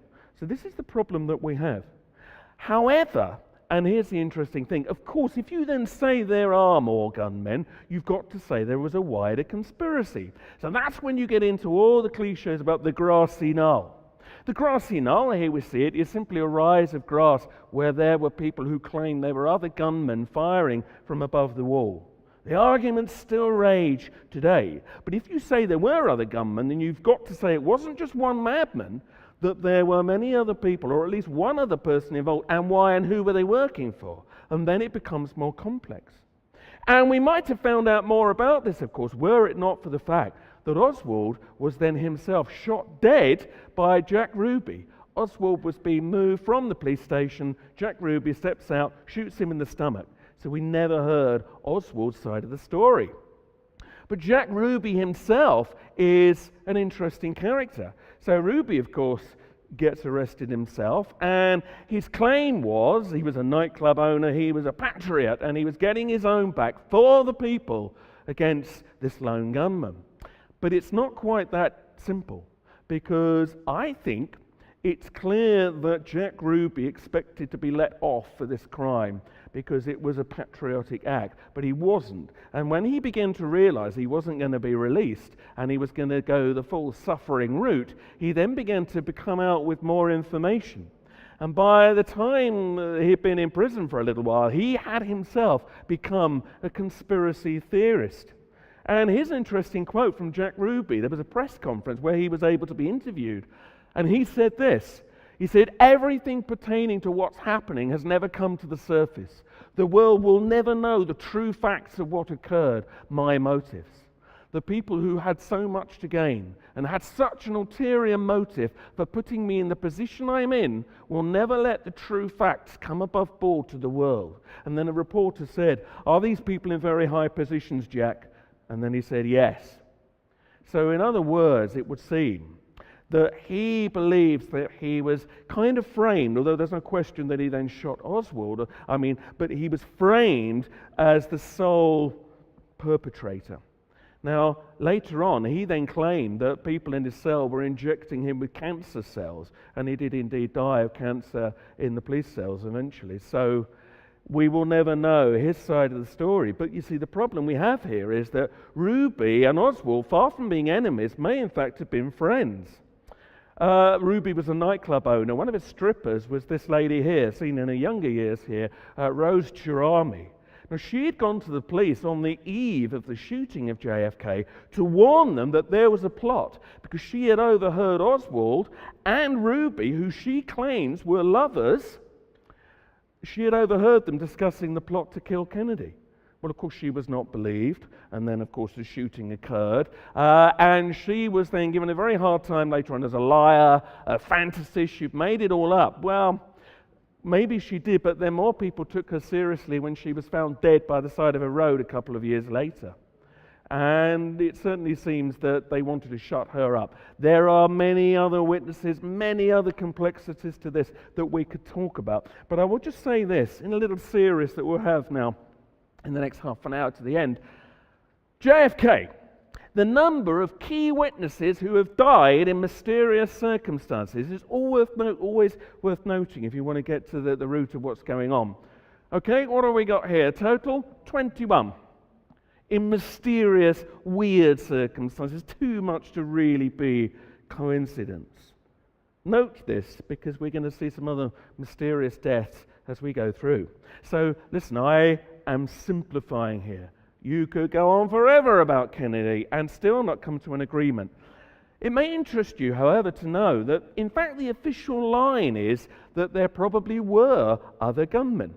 S1: So this is the problem that we have. However, and here's the interesting thing. Of course, if you then say there are more gunmen, you've got to say there was a wider conspiracy. So that's when you get into all the cliches about the grassy knoll. The grassy knoll, here we see it, is simply a rise of grass where there were people who claimed there were other gunmen firing from above the wall. The arguments still rage today. But if you say there were other gunmen, then you've got to say it wasn't just one madman, that there were many other people, or at least one other person involved, and why and who were they working for? And then it becomes more complex. And we might have found out more about this, of course, were it not for the fact that Oswald was then himself shot dead by Jack Ruby. Oswald was being moved from the police station. Jack Ruby steps out, shoots him in the stomach. So we never heard Oswald's side of the story. But Jack Ruby himself is an interesting character. So Ruby, of course, gets arrested himself, and his claim was he was a nightclub owner, he was a patriot, and he was getting his own back for the people against this lone gunman. But it's not quite that simple, because I think it's clear that Jack Ruby expected to be let off for this crime because it was a patriotic act, but he wasn't. And when he began to realize he wasn't going to be released and he was going to go the full suffering route, he then began to come out with more information. And by the time he'd been in prison for a little while, he had himself become a conspiracy theorist. And here's an interesting quote from Jack Ruby. There was a press conference where he was able to be interviewed, and he said this. He said, "Everything pertaining to what's happening has never come to the surface. The world will never know the true facts of what occurred, my motives. The people who had so much to gain and had such an ulterior motive for putting me in the position I'm in will never let the true facts come above board to the world." And then a reporter said, "Are these people in very high positions, Jack?" And then he said, "Yes." So in other words, it would seem that he believes that he was kind of framed, although there's no question that he then shot Oswald, but he was framed as the sole perpetrator. Now, later on, he then claimed that people in his cell were injecting him with cancer cells, and he did indeed die of cancer in the police cells eventually. So we will never know his side of the story. But you see, the problem we have here is that Ruby and Oswald, far from being enemies, may in fact have been friends. Ruby was a nightclub owner. One of his strippers was this lady here, seen in her younger years here, Rose Chirami. Now, she had gone to the police on the eve of the shooting of JFK to warn them that there was a plot, because she had overheard Oswald and Ruby, who she claims were lovers, she had overheard them discussing the plot to kill Kennedy. Well, of course, she was not believed, and then, of course, the shooting occurred, and she was then given a very hard time later on as a liar, a fantasist. She'd made it all up. Well, maybe she did, but then more people took her seriously when she was found dead by the side of a road a couple of years later. And it certainly seems that they wanted to shut her up. There are many other witnesses, many other complexities to this that we could talk about. But I will just say this, in a little series that we'll have now in the next half an hour to the end. JFK, the number of key witnesses who have died in mysterious circumstances is always worth noting if you want to get to the root of what's going on. Okay, what have we got here? Total 21. In mysterious, weird circumstances, too much to really be coincidence. Note this, because we're going to see some other mysterious deaths as we go through. So, listen, I am simplifying here. You could go on forever about Kennedy and still not come to an agreement. It may interest you, however, to know that, in fact, the official line is that there probably were other gunmen.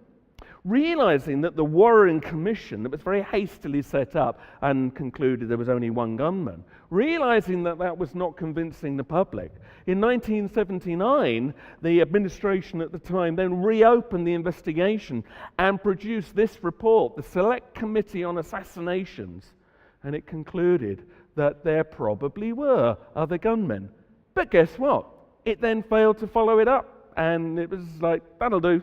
S1: Realizing that the Warren Commission that was very hastily set up and concluded there was only one gunman, realizing that that was not convincing the public, in 1979, the administration at the time then reopened the investigation and produced this report, the Select Committee on Assassinations, and it concluded that there probably were other gunmen. But guess what? It then failed to follow it up, and it was like, that'll do.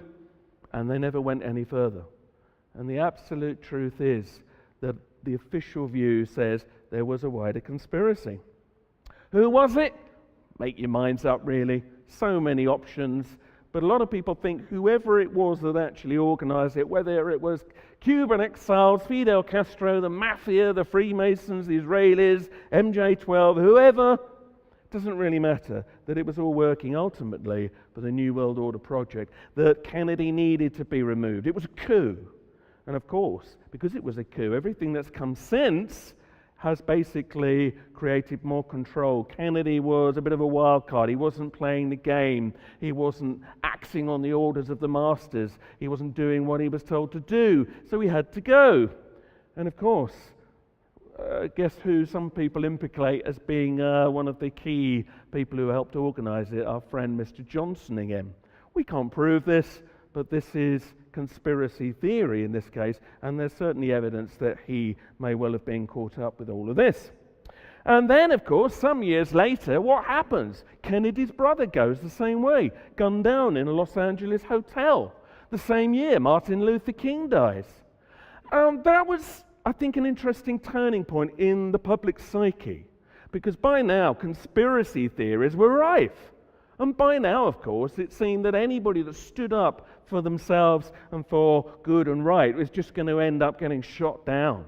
S1: And they never went any further. And the absolute truth is that the official view says there was a wider conspiracy. Who was it? Make your minds up, really. So many options. But a lot of people think whoever it was that actually organized it, whether it was Cuban exiles, Fidel Castro, the mafia, the Freemasons, the Israelis, MJ-12, whoever, doesn't really matter, that it was all working ultimately for the New World Order project, that Kennedy needed to be removed. It was a coup. And of course, because it was a coup, everything that's come since has basically created more control. Kennedy was a bit of a wild card. He wasn't playing the game. He wasn't acting on the orders of the masters. He wasn't doing what he was told to do. So he had to go. And of course, guess who some people implicate as being one of the key people who helped organize it? Our friend Mr. Johnson again. We can't prove this, but this is conspiracy theory in this case, and there's certainly evidence that he may well have been caught up with all of this. And then, of course, some years later, what happens? Kennedy's brother goes the same way, gunned down in a Los Angeles hotel. The same year, Martin Luther King dies. That was, I think, an interesting turning point in the public psyche, because by now conspiracy theories were rife. And by now, of course, it seemed that anybody that stood up for themselves and for good and right was just going to end up getting shot down.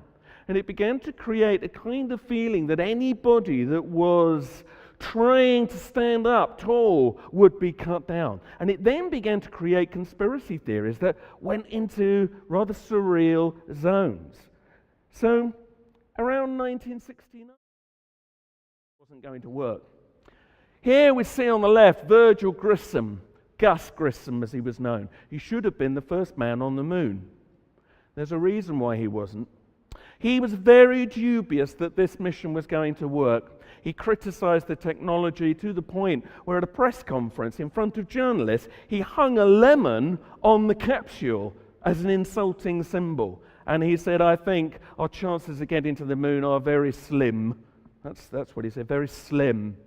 S1: And it began to create a kind of feeling that anybody that was trying to stand up tall would be cut down. And it then began to create conspiracy theories that went into rather surreal zones. So, around 1969, it wasn't going to work. Here we see on the left Virgil Grissom, Gus Grissom as he was known. He should have been the first man on the moon. There's a reason why he wasn't. He was very dubious that this mission was going to work. He criticized the technology to the point where at a press conference in front of journalists, he hung a lemon on the capsule as an insulting symbol. And he said, I think our chances of getting to the moon are very slim. That's what he said, very slim.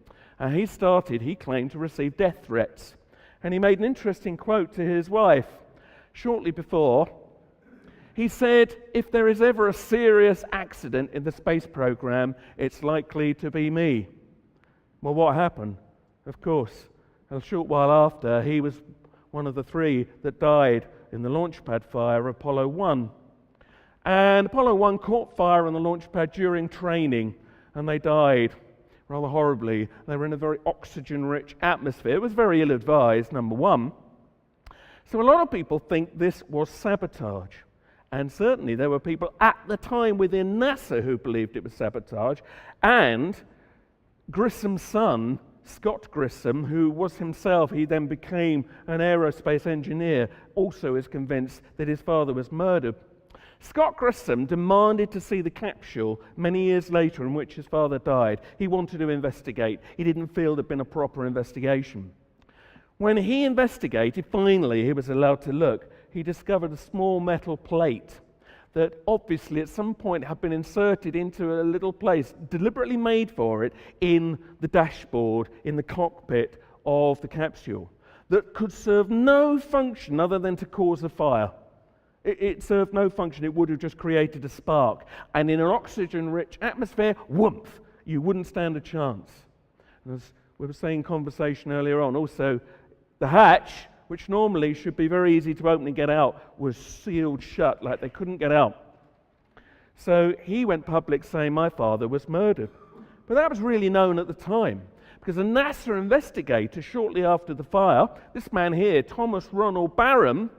S1: And he claimed to receive death threats. And he made an interesting quote to his wife shortly before. He said, if there is ever a serious accident in the space program, it's likely to be me. Well, what happened? Of course, a short while after, he was one of the three that died in the launch pad fire of Apollo 1. And Apollo 1 caught fire on the launch pad during training, and they died rather horribly. They were in a very oxygen-rich atmosphere. It was very ill-advised, number one. So a lot of people think this was sabotage. And certainly there were people at the time within NASA who believed it was sabotage. And Grissom's son, Scott Grissom, who was himself, he then became an aerospace engineer, also is convinced that his father was murdered. Scott Grissom demanded to see the capsule many years later in which his father died. He wanted to investigate. He didn't feel there'd been a proper investigation. When he investigated, finally he was allowed to look, he discovered a small metal plate that obviously at some point had been inserted into a little place deliberately made for it in the dashboard, in the cockpit of the capsule, that could serve no function other than to cause a fire. It served no function, it would have just created a spark. And in an oxygen-rich atmosphere, whoomph, you wouldn't stand a chance. As we were saying in conversation earlier on, also the hatch, which normally should be very easy to open and get out, was sealed shut, like they couldn't get out. So he went public saying my father was murdered. But that was really known at the time, because a NASA investigator shortly after the fire, this man here, Thomas Ronald Barham,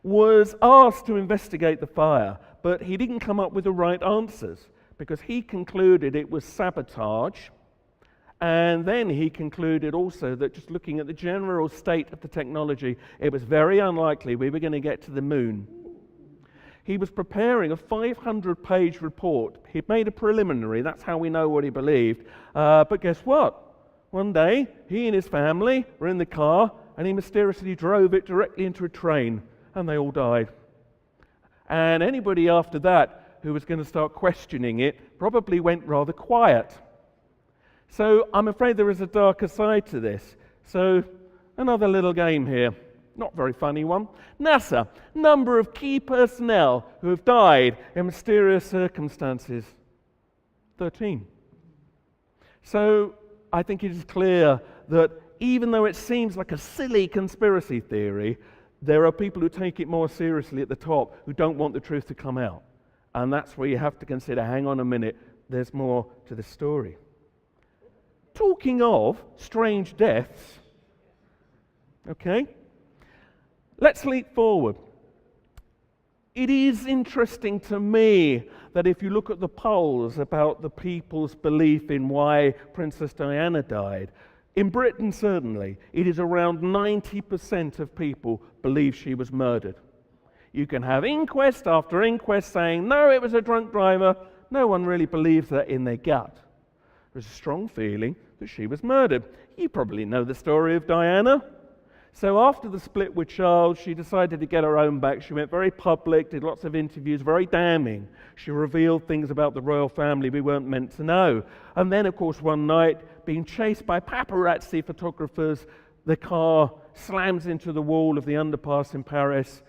S1: was asked to investigate the fire, but he didn't come up with the right answers, because he concluded it was sabotage. And then he concluded also that just looking at the general state of the technology, it was very unlikely we were going to get to the moon. He was preparing a 500-page report. He'd made a preliminary, that's how we know what he believed. But guess what? One day, he and his family were in the car, and he mysteriously drove it directly into a train, and they all died. And anybody after that who was going to start questioning it probably went rather quiet. So I'm afraid there is a darker side to this. So another little game here, not very funny one. NASA, number of key personnel who have died in mysterious circumstances, 13. So I think it is clear that even though it seems like a silly conspiracy theory, there are people who take it more seriously at the top who don't want the truth to come out. And that's where you have to consider, hang on a minute, there's more to the story. Talking of strange deaths, okay, let's leap forward. It is interesting to me that if you look at the polls about the people's belief in why Princess Diana died, in Britain certainly, it is around 90% of people believe she was murdered. You can have inquest after inquest saying, no, it was a drunk driver. No one really believes that in their gut. There's a strong feeling that she was murdered. You probably know the story of Diana. So after the split with Charles, she decided to get her own back. She went very public, did lots of interviews, very damning. She revealed things about the royal family we weren't meant to know. And then, of course, one night, being chased by paparazzi photographers, the car slams into the wall of the underpass in Paris,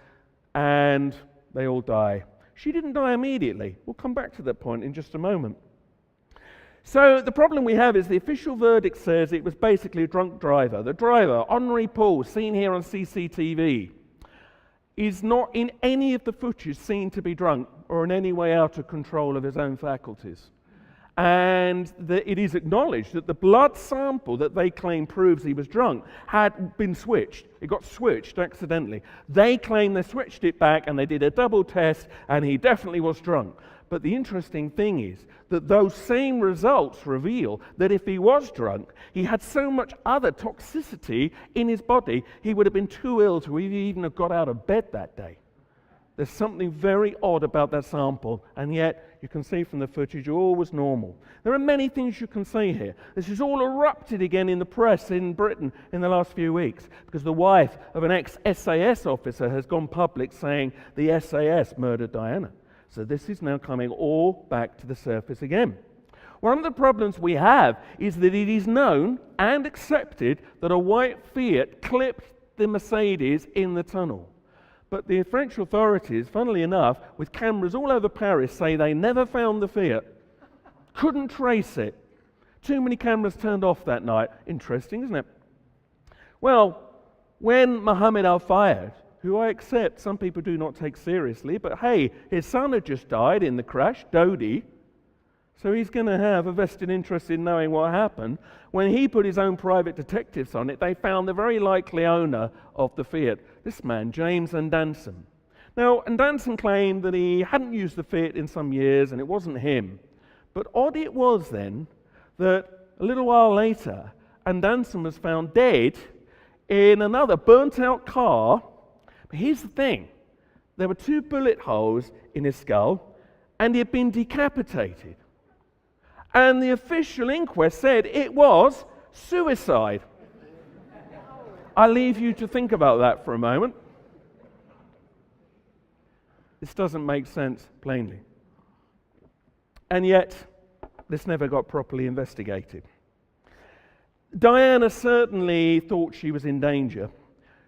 S1: and they all die. She didn't die immediately. We'll come back to that point in just a moment. So the problem we have is the official verdict says it was basically a drunk driver. The driver, Henri Paul, seen here on CCTV, is not in any of the footage seen to be drunk or in any way out of control of his own faculties. And it is acknowledged that the blood sample that they claim proves he was drunk had been switched. It got switched accidentally. They claim they switched it back and they did a double test and he definitely was drunk. But the interesting thing is that those same results reveal that if he was drunk, he had so much other toxicity in his body, he would have been too ill to even have got out of bed that day. There's something very odd about that sample, and yet you can see from the footage all was normal. There are many things you can say here. This has all erupted again in the press in Britain in the last few weeks, because the wife of an ex-SAS officer has gone public saying the SAS murdered Diana. So this is now coming all back to the surface again. One of the problems we have is that it is known and accepted that a white Fiat clipped the Mercedes in the tunnel. But the French authorities, funnily enough, with cameras all over Paris, say they never found the Fiat. Couldn't trace it. Too many cameras turned off that night. Interesting, isn't it? Well, when Mohammed Al-Fayed, who I accept some people do not take seriously, but hey, his son had just died in the crash, Dodi, so he's going to have a vested interest in knowing what happened. When he put his own private detectives on it, they found the very likely owner of the Fiat, this man, James Andanson. Now, Andanson claimed that he hadn't used the Fiat in some years and it wasn't him. But odd it was then that a little while later, Andanson was found dead in another burnt-out car. But here's the thing. there were 2 bullet holes in his skull, and he had been decapitated. And the official inquest said it was suicide. I leave you to think about that for a moment. This doesn't make sense, plainly. And yet, this never got properly investigated. Diana certainly thought she was in danger.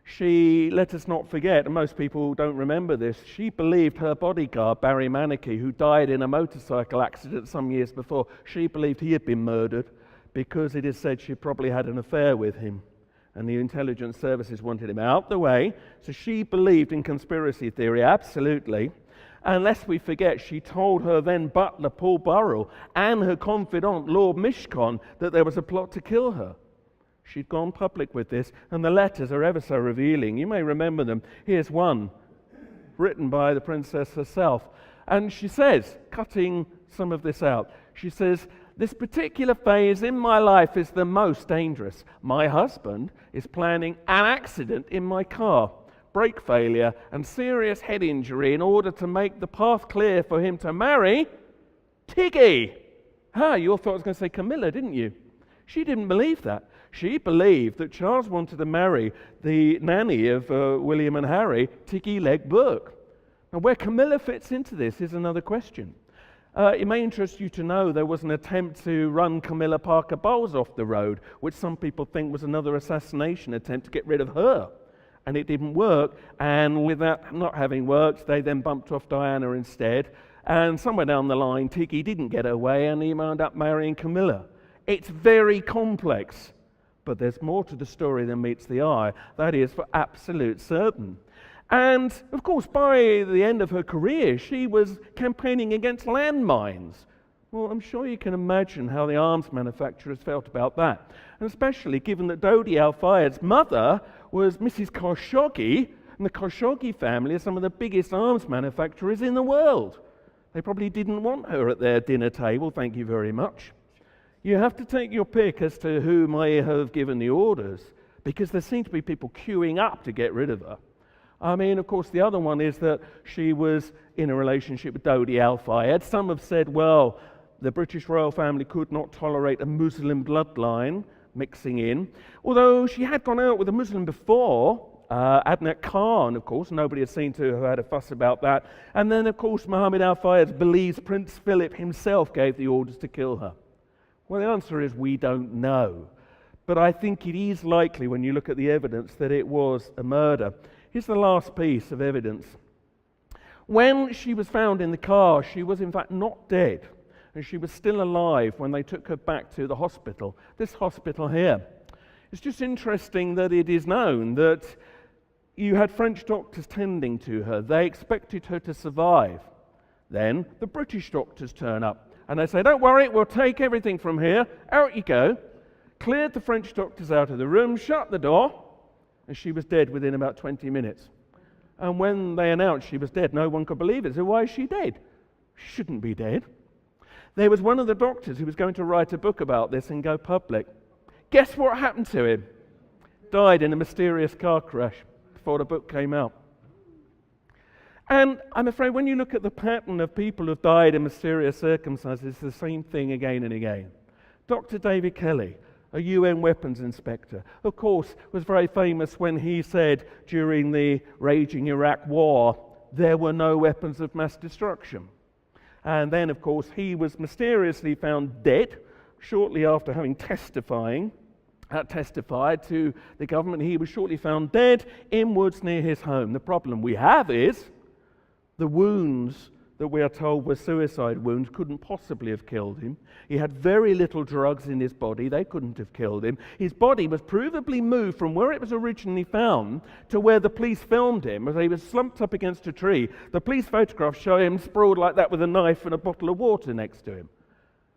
S1: She, let us not forget, and most people don't remember this, she believed her bodyguard, Barry Manicky, who died in a motorcycle accident some years before, she believed he had been murdered because it is said she probably had an affair with him. And the intelligence services wanted him out the way, so she believed in conspiracy theory, absolutely. And lest we forget, she told her then butler, Paul Burrell, and her confidant, Lord Mishcon, that there was a plot to kill her. She'd gone public with this, and the letters are ever so revealing. You may remember them. Here's one, written by the princess herself. And she says, cutting some of this out, she says, "This particular phase in my life is the most dangerous. My husband is planning an accident in my car, brake failure and serious head injury in order to make the path clear for him to marry Tiggy." You all thought I was going to say Camilla, didn't you? She didn't believe that. She believed that Charles wanted to marry the nanny of William and Harry, Tiggy Leg Burke. Now, where Camilla fits into this is another question. It may interest you to know there was an attempt to run Camilla Parker Bowles off the road, which some people think was another assassination attempt to get rid of her. And it didn't work, and with that not having worked, they then bumped off Diana instead. And somewhere down the line, Tiggy didn't get her way, and he wound up marrying Camilla. It's very complex, but there's more to the story than meets the eye. That is for absolute certain. And, of course, by the end of her career, she was campaigning against landmines. Well, I'm sure you can imagine how the arms manufacturers felt about that. And especially given that Dodi Al-Fayed's mother was Mrs. Khashoggi, and the Khashoggi family are some of the biggest arms manufacturers in the world. They probably didn't want her at their dinner table, thank you very much. You have to take your pick as to who may have given the orders, because there seem to be people queuing up to get rid of her. I mean, of course, the other one is that she was in a relationship with Dodi Al-Fayed. Some have said, well, the British royal family could not tolerate a Muslim bloodline mixing in. Although she had gone out with a Muslim before, Adnan Khan, of course, nobody has seemed to have had a fuss about that. And then, of course, Mohammed Al-Fayed believes Prince Philip himself gave the orders to kill her. Well, the answer is we don't know. But I think it is likely, when you look at the evidence, that it was a murder. Here's the last piece of evidence. When she was found in the car, she was in fact not dead, and she was still alive when they took her back to the hospital, this hospital here. It's just interesting that it is known that you had French doctors tending to her. They expected her to survive. Then the British doctors turn up, and they say, "Don't worry, we'll take everything from here. Out you go." Cleared the French doctors out of the room, shut the door, and she was dead within about 20 minutes. And when they announced she was dead, no one could believe it. So why is she dead? She shouldn't be dead. There was one of the doctors who was going to write a book about this and go public. Guess what happened to him? Died in a mysterious car crash before the book came out. And I'm afraid when you look at the pattern of people who've died in mysterious circumstances, it's the same thing again and again. Dr. David Kelly, a UN weapons inspector, of course, was very famous when he said during the raging Iraq war, there were no weapons of mass destruction. And then, of course, he was mysteriously found dead shortly after having testified to the government. He was shortly found dead in woods near his home. The problem we have is the wounds that we are told were suicide wounds couldn't possibly have killed him. He had very little drugs in his body. They couldn't have killed him. His body was provably moved from where it was originally found to where the police filmed him as he was slumped up against a tree. The police photographs show him sprawled like that with a knife and a bottle of water next to him,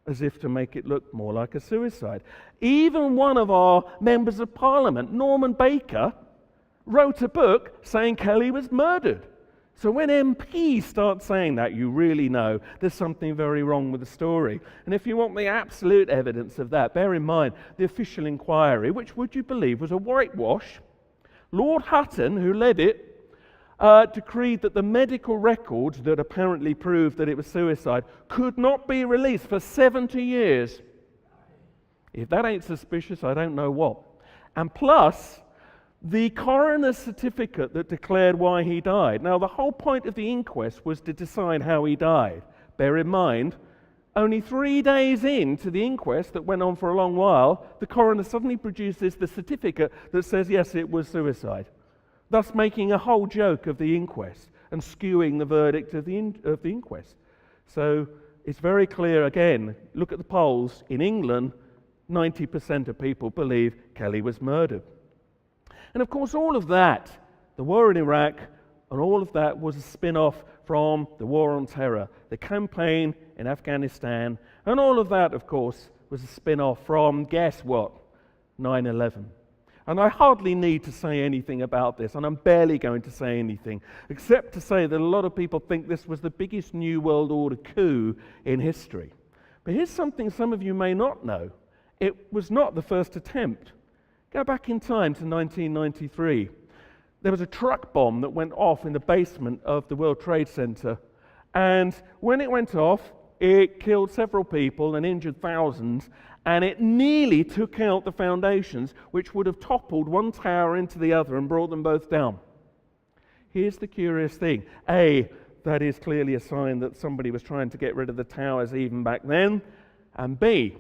S1: as if to make it look more like a suicide. Even one of our members of parliament, Norman Baker, wrote a book saying Kelly was murdered. So when MPs start saying that, you really know there's something very wrong with the story. And if you want the absolute evidence of that, bear in mind the official inquiry, which would you believe was a whitewash. Lord Hutton, who led it, decreed that the medical records that apparently proved that it was suicide could not be released for 70 years. If that ain't suspicious, I don't know what. And plus, the coroner's certificate that declared why he died. Now, the whole point of the inquest was to decide how he died. Bear in mind, only 3 days into the inquest that went on for a long while, the coroner suddenly produces the certificate that says, yes, it was suicide, thus making a whole joke of the inquest and skewing the verdict of the inquest. So it's very clear, again, look at the polls. In England, 90% of people believe Kelly was murdered. And of course, all of that, the war in Iraq, and all of that was a spin-off from the war on terror, the campaign in Afghanistan, and all of that, of course, was a spin-off from, guess what, 9/11. And I hardly need to say anything about this, and I'm barely going to say anything, except to say that a lot of people think this was the biggest New World Order coup in history. But here's something some of you may not know. It was not the first attempt. Go back in time to 1993. There was a truck bomb that went off in the basement of the World Trade Center. And when it went off, it killed several people and injured thousands. And it nearly took out the foundations, which would have toppled one tower into the other and brought them both down. Here's the curious thing. A, that is clearly a sign that somebody was trying to get rid of the towers even back then. And B,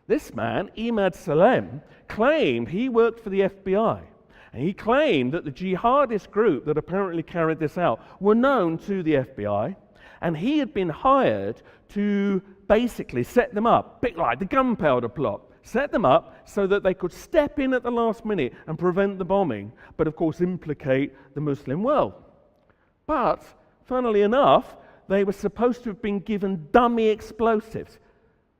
S1: this man, Imad Salem, claimed he worked for the FBI. And he claimed that the jihadist group that apparently carried this out were known to the FBI. And he had been hired to basically set them up, a bit like the gunpowder plot, set them up so that they could step in at the last minute and prevent the bombing, but of course implicate the Muslim world. But, funnily enough, they were supposed to have been given dummy explosives.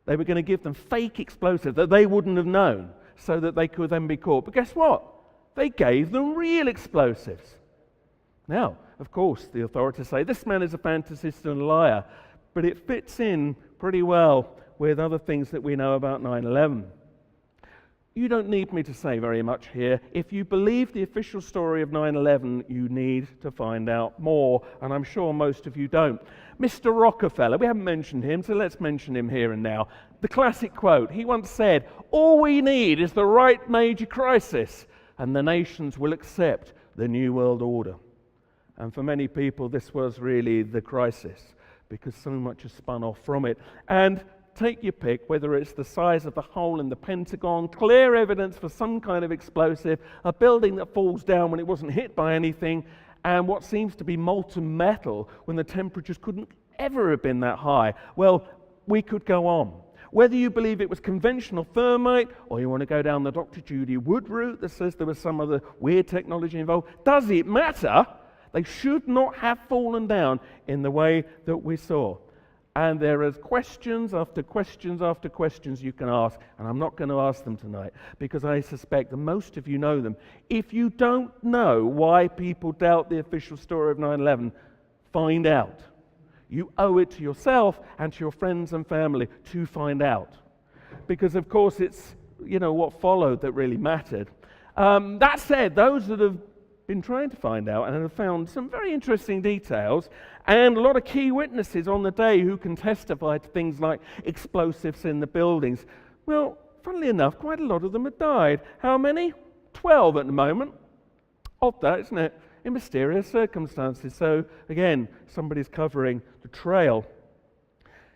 S1: They were going to give them fake explosives that they wouldn't have known so that they could then be caught. But guess what? They gave them real explosives. Now, of course, the authorities say this man is a fantasist and a liar, but it fits in pretty well with other things that we know about 9/11. You don't need me to say very much here. If you believe the official story of 9/11, you need to find out more, and I'm sure most of you don't. Mr. Rockefeller, we haven't mentioned him, so let's mention him here and now. The classic quote, he once said, "All we need is the right major crisis, and the nations will accept the New World Order." And for many people, this was really the crisis, because so much has spun off from it. And take your pick, whether it's the size of the hole in the Pentagon, clear evidence for some kind of explosive, a building that falls down when it wasn't hit by anything, and what seems to be molten metal when the temperatures couldn't ever have been that high. Well, we could go on. Whether you believe it was conventional thermite, or you want to go down the Dr. Judy Wood route that says there was some other weird technology involved, does it matter? They should not have fallen down in the way that we saw. And there are questions after questions after questions you can ask, and I'm not going to ask them tonight because I suspect that most of you know them. If you don't know why people doubt the official story of 9/11, find out. You owe it to yourself and to your friends and family to find out. Because, of course, it's, what followed that really mattered. That said, those that have been trying to find out and have found some very interesting details and a lot of key witnesses on the day who can testify to things like explosives in the buildings. Well, funnily enough, quite a lot of them have died. How many? 12 at the moment. Odd that, isn't it? In mysterious circumstances. So, again, somebody's covering the trail.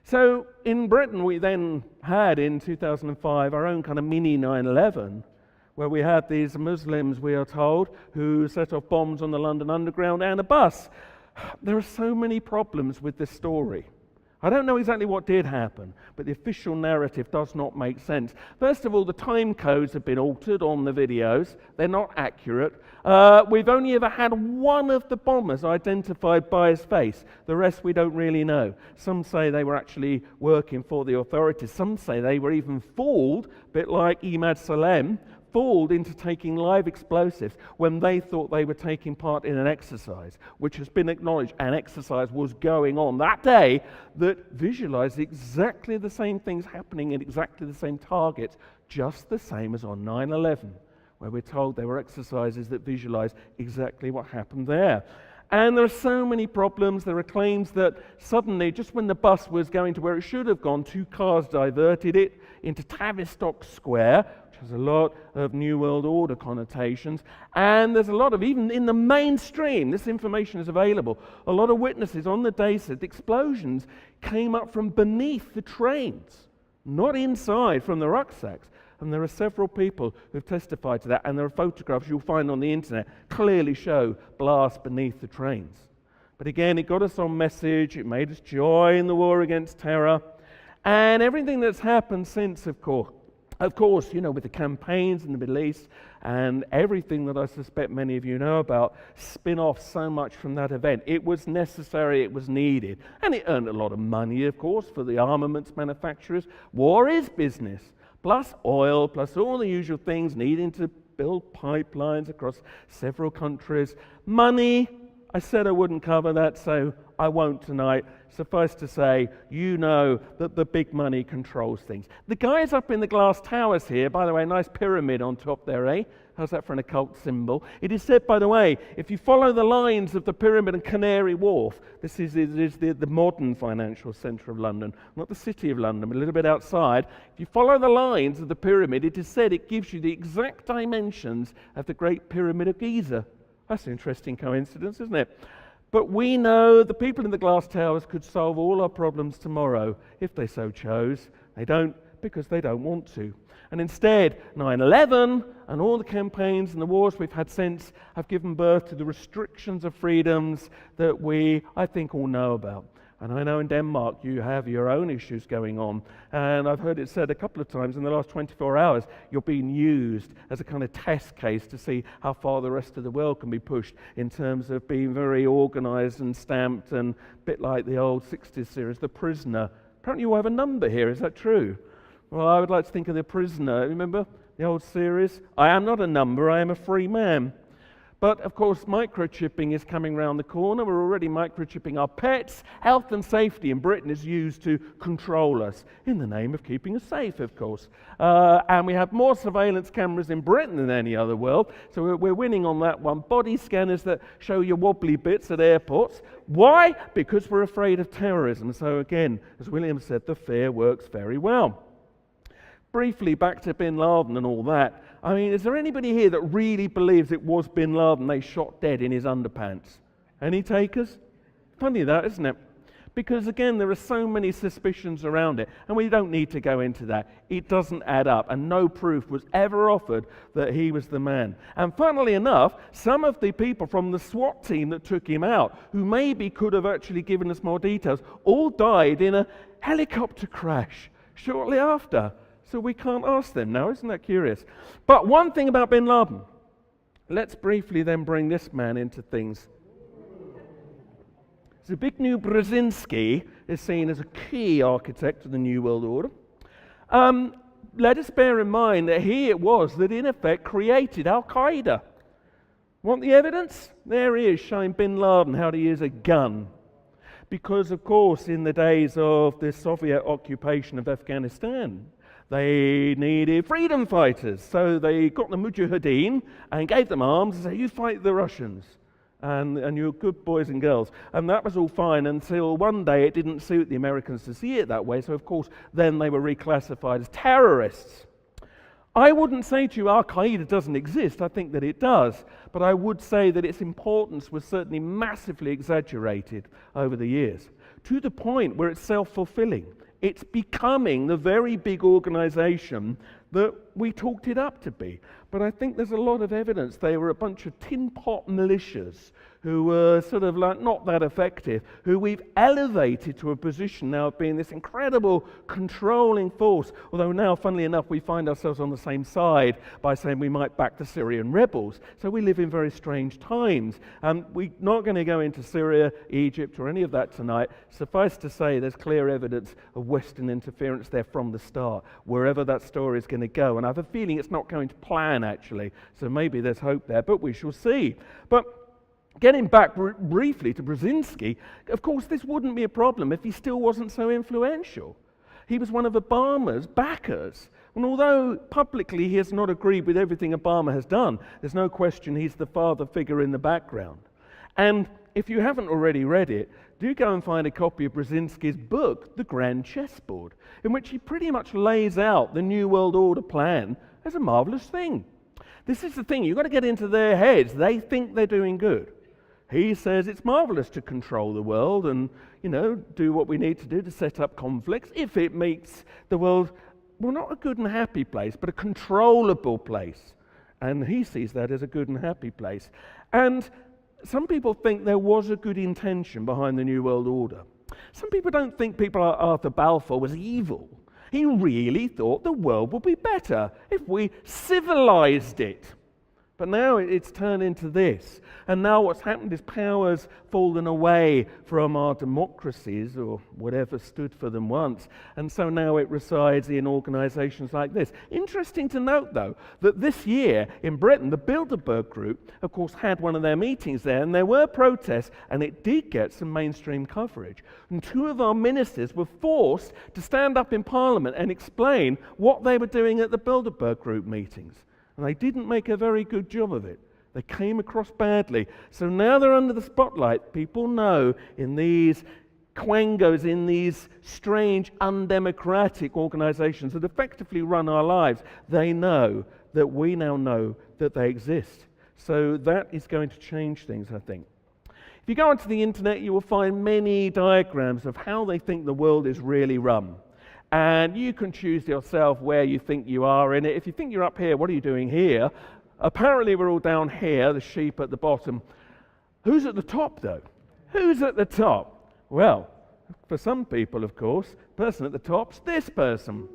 S1: So, in Britain, we then had, in 2005, our own kind of mini 9/11, where we had these Muslims, we are told, who set off bombs on the London Underground and a bus. There are so many problems with this story. I don't know exactly what did happen, but the official narrative does not make sense. First of all, the time codes have been altered on the videos. They're not accurate. We've only ever had one of the bombers identified by his face. The rest we don't really know. Some say they were actually working for the authorities. Some say they were even fooled, a bit like Imad Salem, fooled into taking live explosives when they thought they were taking part in an exercise, which has been acknowledged an exercise was going on that day that visualized exactly the same things happening in exactly the same targets, just the same as on 9/11, where we're told there were exercises that visualized exactly what happened there. And there are so many problems. There are claims that suddenly, just when the bus was going to where it should have gone, 2 cars diverted it into Tavistock Square, which has a lot of New World Order connotations. And there's a lot of, even in the mainstream, this information is available, a lot of witnesses on the day said the explosions came up from beneath the trains, not inside from the rucksacks. And there are several people who've testified to that, and there are photographs you'll find on the internet clearly show blasts beneath the trains. But again, it got us on message, it made us join the war against terror, and everything that's happened since, of course, with the campaigns in the Middle East and everything that I suspect many of you know about, spin off so much from that event. It was necessary, it was needed, and it earned a lot of money, of course, for the armaments manufacturers. War is business. Plus oil, plus all the usual things needing to build pipelines across several countries. Money, I said I wouldn't cover that, so I won't tonight. Suffice to say, you know that the big money controls things. The guys up in the glass towers here, by the way, nice pyramid on top there, eh? How's that for an occult symbol? It is said, by the way, if you follow the lines of the pyramid and Canary Wharf, this is the modern financial centre of London, not the city of London, but a little bit outside. If you follow the lines of the pyramid, it is said it gives you the exact dimensions of the Great Pyramid of Giza. That's an interesting coincidence, isn't it? But we know the people in the glass towers could solve all our problems tomorrow if they so chose. They don't, because they don't want to. And instead, 9/11 and all the campaigns and the wars we've had since have given birth to the restrictions of freedoms that we, I think, all know about. And I know in Denmark you have your own issues going on. And I've heard it said a couple of times in the last 24 hours, you're being used as a kind of test case to see how far the rest of the world can be pushed in terms of being very organized and stamped, and a bit like the old 60s series, The Prisoner. Apparently you have a number here, is that true? Well, I would like to think of The Prisoner. Remember the old series? I am not a number, I am a free man. But, of course, microchipping is coming round the corner. We're already microchipping our pets. Health and safety in Britain is used to control us, in the name of keeping us safe, of course. And we have more surveillance cameras in Britain than any other world, so we're winning on that one. Body scanners that show your wobbly bits at airports. Why? Because we're afraid of terrorism. So, again, as William said, the fear works very well. Briefly, back to bin Laden and all that. I mean, is there anybody here that really believes it was bin Laden they shot dead in his underpants? Any takers? Funny that, isn't it? Because again, there are so many suspicions around it, and we don't need to go into that. It doesn't add up, and no proof was ever offered that he was the man. And funnily enough, some of the people from the SWAT team that took him out, who maybe could have actually given us more details, all died in a helicopter crash shortly after. So we can't ask them now, isn't that curious? But one thing about bin Laden, let's briefly then bring this man into things. Zbigniew Brzezinski is seen as a key architect of the New World Order. Let us bear in mind that he it was that in effect created Al-Qaeda. Want the evidence? There he is, showing bin Laden how to use a gun. Because, of course, in the days of the Soviet occupation of Afghanistan, they needed freedom fighters, so they got the Mujahideen and gave them arms and said, you fight the Russians, and you're good boys and girls. And that was all fine until one day it didn't suit the Americans to see it that way, so of course then they were reclassified as terrorists. I wouldn't say to you Al-Qaeda doesn't exist, I think that it does, but I would say that its importance was certainly massively exaggerated over the years, to the point where it's self-fulfilling. It's becoming the very big organization that we talked it up to be. But I think there's a lot of evidence they were a bunch of tin pot militias who were sort of like not that effective, who we've elevated to a position now of being this incredible controlling force. Although now, funnily enough, we find ourselves on the same side by saying we might back the Syrian rebels. So we live in very strange times. We're not going to go into Syria, Egypt, or any of that tonight. Suffice to say, there's clear evidence of Western interference there from the start, wherever that story is going to go. And I have a feeling it's not going to plan, actually. So maybe there's hope there, but we shall see. But getting back briefly to Brzezinski, of course, this wouldn't be a problem if he still wasn't so influential. He was one of Obama's backers. And although publicly he has not agreed with everything Obama has done, there's no question he's the father figure in the background. And if you haven't already read it, do go and find a copy of Brzezinski's book, The Grand Chessboard, in which he pretty much lays out the New World Order plan as a marvellous thing. This is the thing, you've got to get into their heads. They think they're doing good. He says it's marvellous to control the world and, do what we need to do to set up conflicts if it makes the world, well, not a good and happy place, but a controllable place. And he sees that as a good and happy place. And some people think there was a good intention behind the New World Order. Some people don't think people like Arthur Balfour was evil. He really thought the world would be better if we civilized it. But now it's turned into this. And now what's happened is power's fallen away from our democracies, or whatever stood for them once. And so now it resides in organizations like this. Interesting to note, though, that this year in Britain, the Bilderberg Group, of course, had one of their meetings there, and there were protests, and it did get some mainstream coverage. And two of our ministers were forced to stand up in Parliament and explain what they were doing at the Bilderberg Group meetings. And they didn't make a very good job of it. They came across badly. So now they're under the spotlight. People know in these quangos, in these strange, undemocratic organizations that effectively run our lives, they know that we now know that they exist. So that is going to change things, I think. If you go onto the internet, you will find many diagrams of how they think the world is really run. And you can choose yourself where you think you are in it. If you think you're up here, what are you doing here? Apparently we're all down here, the sheep at the bottom. Who's at the top, though? Who's at the top? Well, for some people, of course, the person at the top's this person.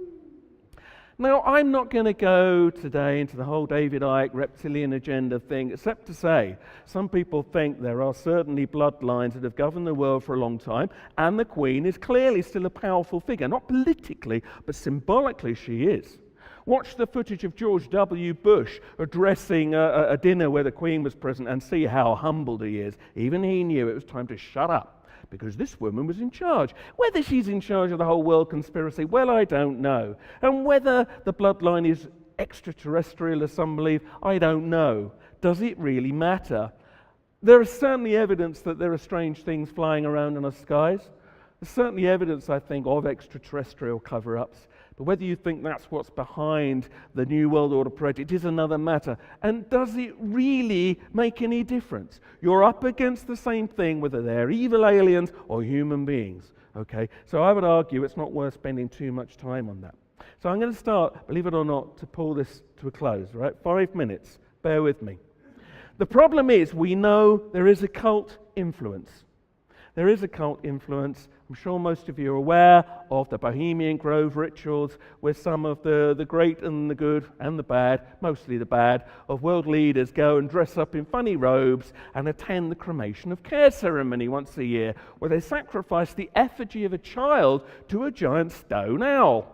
S1: Now, I'm not going to go today into the whole David Icke reptilian agenda thing, except to say some people think there are certainly bloodlines that have governed the world for a long time, and the Queen is clearly still a powerful figure, not politically, but symbolically she is. Watch the footage of George W. Bush addressing a dinner where the Queen was present and see how humbled he is. Even he knew it was time to shut up, because this woman was in charge. Whether she's in charge of the whole world conspiracy, well, I don't know. And whether the bloodline is extraterrestrial, as some believe, I don't know. Does it really matter? There is certainly evidence that there are strange things flying around in our skies. There's certainly evidence, I think, of extraterrestrial cover-ups. But whether you think that's what's behind the New World Order project is another matter. And does it really make any difference? You're up against the same thing, whether they're evil aliens or human beings. Okay? So I would argue it's not worth spending too much time on that. So I'm going to start, believe it or not, to pull this to a close, right? 5 minutes. Bear with me. The problem is we know there is a cult influence. There is a cult influence. I'm sure most of you are aware of the Bohemian Grove rituals where some of the great and the good and the bad, mostly the bad, of world leaders go and dress up in funny robes and attend the cremation of care ceremony once a year, where they sacrifice the effigy of a child to a giant stone owl.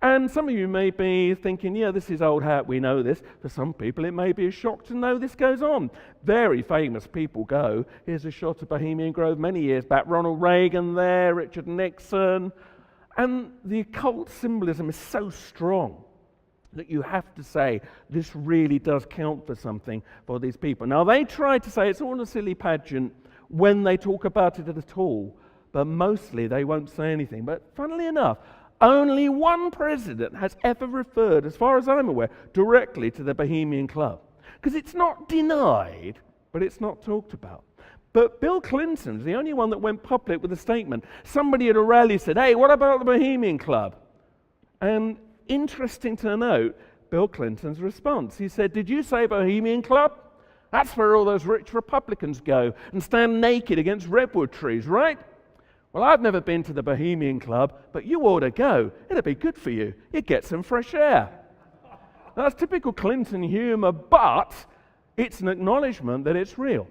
S1: And some of you may be thinking, yeah, this is old hat, we know this. For some people, it may be a shock to know this goes on. Very famous people go. Here's a shot of Bohemian Grove many years back. Ronald Reagan there, Richard Nixon. And the occult symbolism is so strong that you have to say this really does count for something for these people. Now, they try to say it's all a silly pageant when they talk about it at all, but mostly they won't say anything. But funnily enough, only one president has ever referred, as far as I'm aware, directly to the Bohemian Club. Because it's not denied, but it's not talked about. But Bill Clinton's the only one that went public with a statement. Somebody at a rally said, hey, what about the Bohemian Club? And interesting to note, Bill Clinton's response. He said, did you say Bohemian Club? That's where all those rich Republicans go and stand naked against redwood trees, right? Well, I've never been to the Bohemian Club, but you ought to go. It'll be good for you. You'd get some fresh air. That's typical Clinton humor, but it's an acknowledgement that it's real.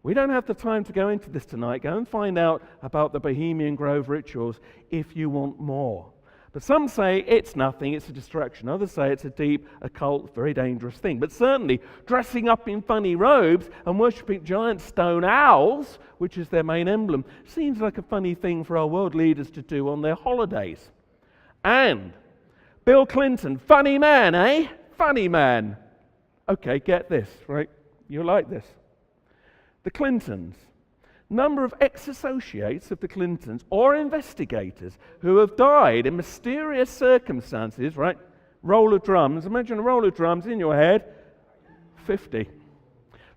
S1: We don't have the time to go into this tonight. Go and find out about the Bohemian Grove rituals if you want more. But some say it's nothing, it's a distraction. Others say it's a deep, occult, very dangerous thing. But certainly, dressing up in funny robes and worshipping giant stone owls, which is their main emblem, seems like a funny thing for our world leaders to do on their holidays. And Bill Clinton, funny man, eh? Funny man. Okay, get this, right? You'll like this. The Clintons number of ex-associates of the Clintons or investigators who have died in mysterious circumstances, right? Roll of drums. Imagine a roll of drums in your head. 50.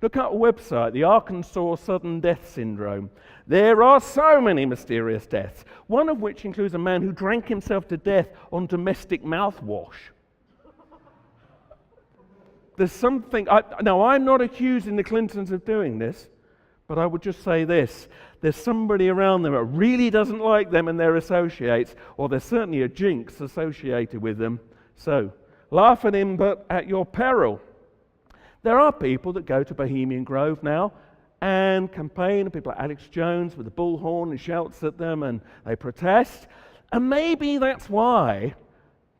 S1: Look at a website, the Arkansas Sudden Death Syndrome. There are so many mysterious deaths, one of which includes a man who drank himself to death on domestic mouthwash. There's something, now I'm not accusing the Clintons of doing this, but I would just say this. There's somebody around them that really doesn't like them and their associates, or there's certainly a jinx associated with them. So, laugh at him, but at your peril. There are people that go to Bohemian Grove now and campaign, and people like Alex Jones with a bullhorn and shouts at them and they protest. And maybe that's why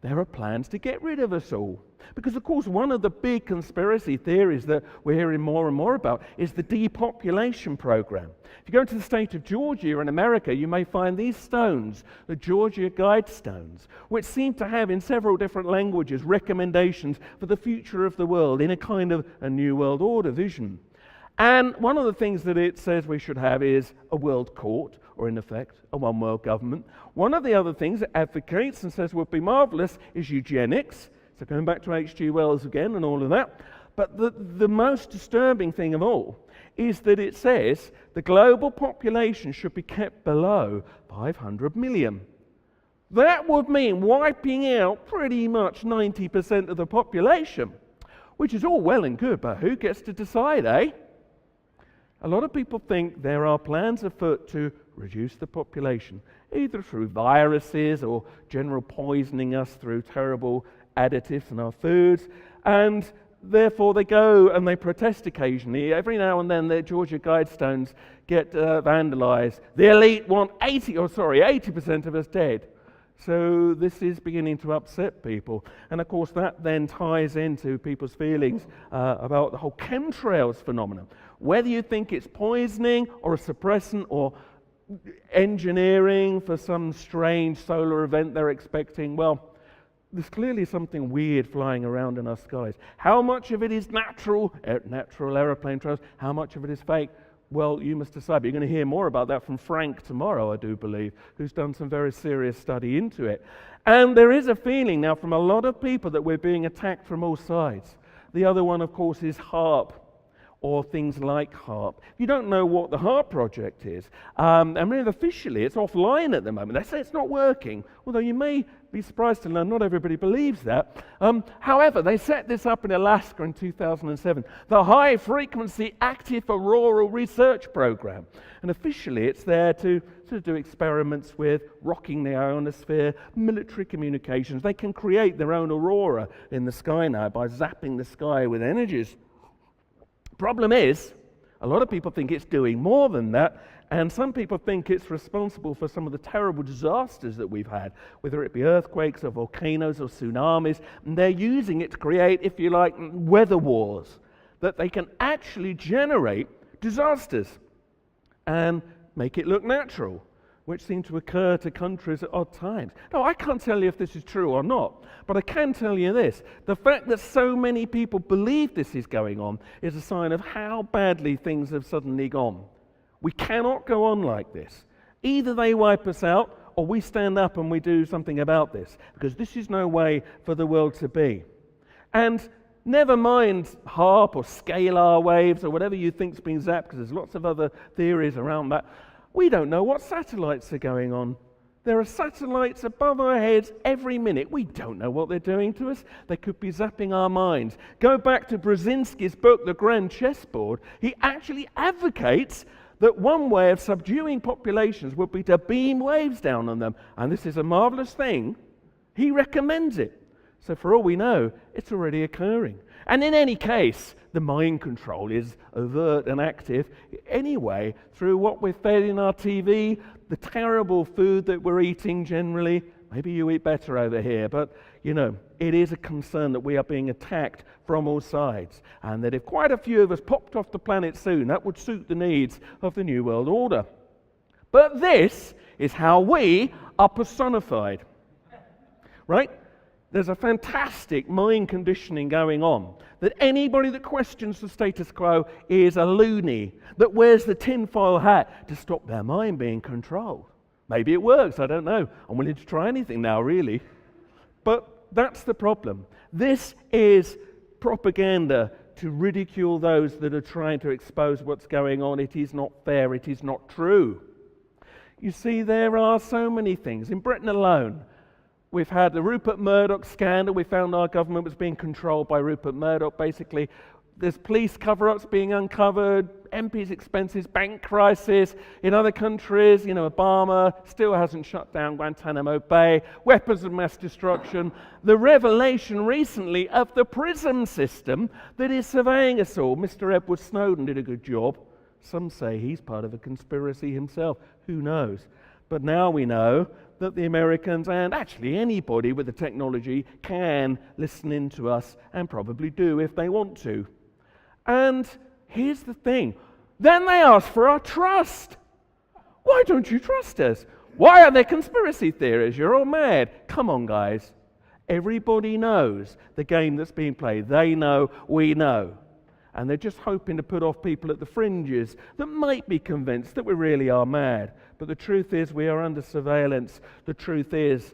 S1: there are plans to get rid of us all. Because, of course, one of the big conspiracy theories that we're hearing more and more about is the depopulation program. If you go to the state of Georgia in America, you may find these stones, the Georgia Guidestones, which seem to have in several different languages recommendations for the future of the world in a kind of a New World Order vision. And one of the things that it says we should have is a world court, or in effect, a one world government. One of the other things it advocates and says would be marvelous is eugenics. So going back to H.G. Wells again and all of that. But the most disturbing thing of all is that it says the global population should be kept below 500 million. That would mean wiping out pretty much 90% of the population, which is all well and good, but who gets to decide, eh? A lot of people think there are plans afoot to reduce the population, either through viruses or general poisoning us through terrible additives in our foods, and therefore they go and they protest occasionally. Every now and then the Georgia Guidestones get vandalized. The elite want 80% of us dead. So this is beginning to upset people. And of course that then ties into people's feelings about the whole chemtrails phenomenon. Whether you think it's poisoning or a suppressant or engineering for some strange solar event they're expecting, well, there's clearly something weird flying around in our skies. How much of it is natural aeroplane trails? How much of it is fake? Well, you must decide. But you're going to hear more about that from Frank tomorrow, I do believe, who's done some very serious study into it. And there is a feeling now from a lot of people that we're being attacked from all sides. The other one, of course, is HAARP, or things like HAARP. You don't know what the HAARP project is. I mean, officially, it's offline at the moment. They say it's not working, although you may be surprised to learn not everybody believes that. However, they set this up in Alaska in 2007, the High Frequency Active Auroral Research Program. And officially, it's there to sort of do experiments with rocking the ionosphere, military communications. They can create their own aurora in the sky now by zapping the sky with energies. Problem is, a lot of people think it's doing more than that, and some people think it's responsible for some of the terrible disasters that we've had, whether it be earthquakes or volcanoes or tsunamis, and they're using it to create, if you like, weather wars, that they can actually generate disasters and make it look natural, which seem to occur to countries at odd times. Now, I can't tell you if this is true or not, but I can tell you this. The fact that so many people believe this is going on is a sign of how badly things have suddenly gone. We cannot go on like this. Either they wipe us out, or we stand up and we do something about this, because this is no way for the world to be. And never mind HAARP or scalar waves or whatever you think's being zapped, because there's lots of other theories around that. We don't know what satellites are going on. There are satellites above our heads every minute. We don't know what they're doing to us. They could be zapping our minds. Go back to Brzezinski's book, The Grand Chessboard. He actually advocates that one way of subduing populations would be to beam waves down on them. And this is a marvelous thing. He recommends it. So for all we know, it's already occurring. And in any case, the mind control is overt and active anyway through what we're fed in our TV, the terrible food that we're eating generally. Maybe you eat better over here, but you know, it is a concern that we are being attacked from all sides, and that if quite a few of us popped off the planet soon, that would suit the needs of the New World Order. But this is how we are personified, right? there's a fantastic mind conditioning going on, that anybody that questions the status quo is a loony, that wears the tinfoil hat to stop their mind being controlled. Maybe it works, I don't know. I'm willing to try anything now, really. But that's the problem. This is propaganda to ridicule those that are trying to expose what's going on. It is not fair, it is not true. You see, there are so many things. In Britain alone, we've had the Rupert Murdoch scandal. We found our government was being controlled by Rupert Murdoch, basically. There's police cover-ups being uncovered, MPs' expenses, bank crisis. In other countries, Obama still hasn't shut down Guantanamo Bay, weapons of mass destruction. The revelation recently of the PRISM system that is surveying us all. Mr. Edward Snowden did a good job. Some say he's part of a conspiracy himself. Who knows? But now we know that the Americans, and actually anybody with the technology, can listen in to us, and probably do if they want to. And here's the thing. Then they ask for our trust. Why don't you trust us? Why are there conspiracy theories? You're all mad. Come on, guys. Everybody knows the game that's being played. They know, we know. And they're just hoping to put off people at the fringes that might be convinced that we really are mad. But the truth is, we are under surveillance. The truth is,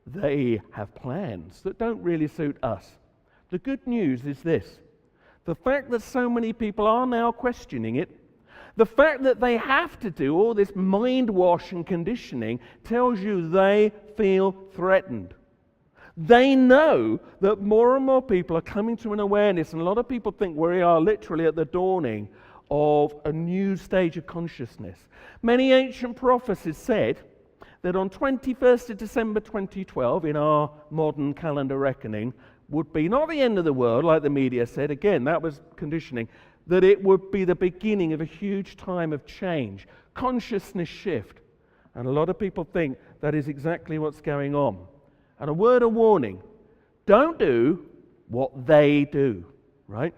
S1: they have plans that don't really suit us. The good news is this. The fact that so many people are now questioning it, the fact that they have to do all this mind wash and conditioning tells you they feel threatened. They know that more and more people are coming to an awareness, and a lot of people think we are literally at the dawning of a new stage of consciousness. Many ancient prophecies said that on 21st of December 2012, in our modern calendar reckoning, would be not the end of the world, like the media said. Again, that was conditioning. That it would be the beginning of a huge time of change, consciousness shift. And a lot of people think that is exactly what's going on. And a word of warning, don't do what they do, right?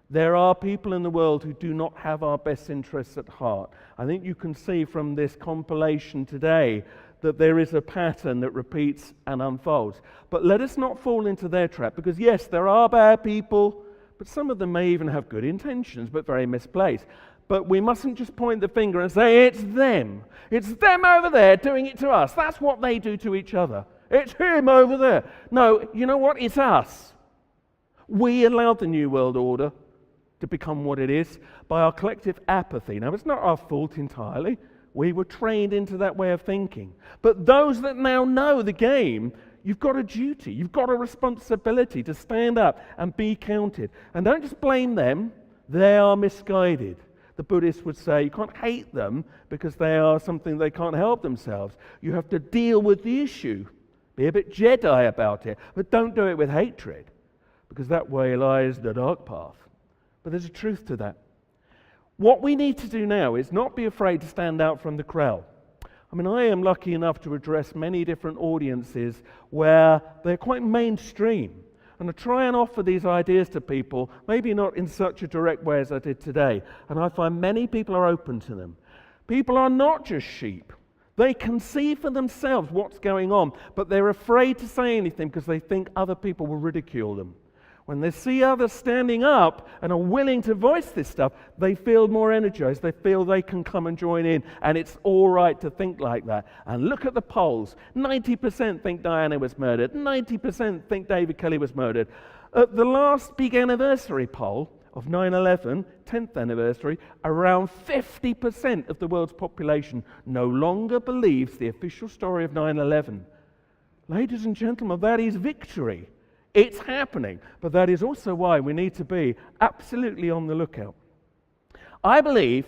S1: There are people in the world who do not have our best interests at heart. I think you can see from this compilation today that there is a pattern that repeats and unfolds. But let us not fall into their trap, because yes, there are bad people, but some of them may even have good intentions, but very misplaced. But we mustn't just point the finger and say, it's them. It's them over there doing it to us. That's what they do to each other. It's him over there. No, you know what? It's us. We allowed the New World Order to become what it is by our collective apathy. Now, it's not our fault entirely. We were trained into that way of thinking. But those that now know the game, you've got a duty, you've got a responsibility to stand up and be counted. And don't just blame them, they are misguided. The Buddhists would say you can't hate them because they are something they can't help themselves. You have to deal with the issue. Be a bit Jedi about it, but don't do it with hatred, because that way lies the dark path. But there's a truth to that. What we need to do now is not be afraid to stand out from the crowd. I mean, I am lucky enough to address many different audiences where they're quite mainstream. And I try and offer these ideas to people, maybe not in such a direct way as I did today. And I find many people are open to them. People are not just sheep. They can see for themselves what's going on, but they're afraid to say anything because they think other people will ridicule them. When they see others standing up and are willing to voice this stuff, they feel more energized. They feel they can come and join in, and it's all right to think like that. And look at the polls. 90% think Diana was murdered. 90% think David Kelly was murdered. At the last big anniversary poll of 9/11, 10th anniversary, around 50% of the world's population no longer believes the official story of 9/11. Ladies and gentlemen, that is victory. It's happening, but that is also why we need to be absolutely on the lookout. I believe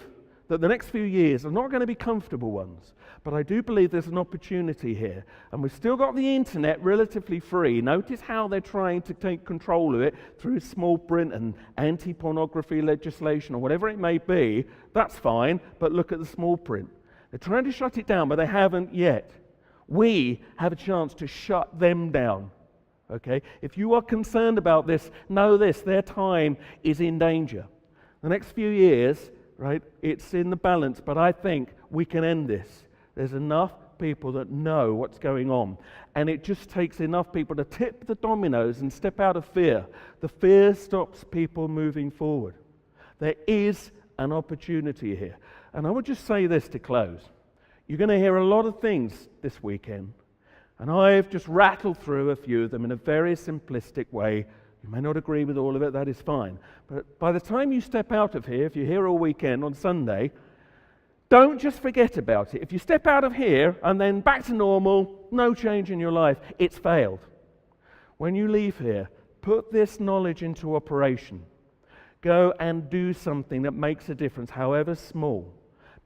S1: that the next few years are not going to be comfortable ones, but I do believe there's an opportunity here, and we've still got the internet relatively free. Notice how they're trying to take control of it through small print and anti-pornography legislation or whatever it may be. That's fine, but look at the small print. They're trying to shut it down, but they haven't yet. We have a chance to shut them down. Okay? If you are concerned about this, know this, their time is in danger. The next few years, right, it's in the balance, but I think we can end this. There's enough people that know what's going on. And it just takes enough people to tip the dominoes and step out of fear. The fear stops people moving forward. There is an opportunity here. And I would just say this to close. You're going to hear a lot of things this weekend. And I've just rattled through a few of them in a very simplistic way. You may not agree with all of it, that is fine. But by the time you step out of here, if you're here all weekend on Sunday, don't just forget about it. If you step out of here and then back to normal, no change in your life, it's failed. When you leave here, put this knowledge into operation. Go and do something that makes a difference, however small,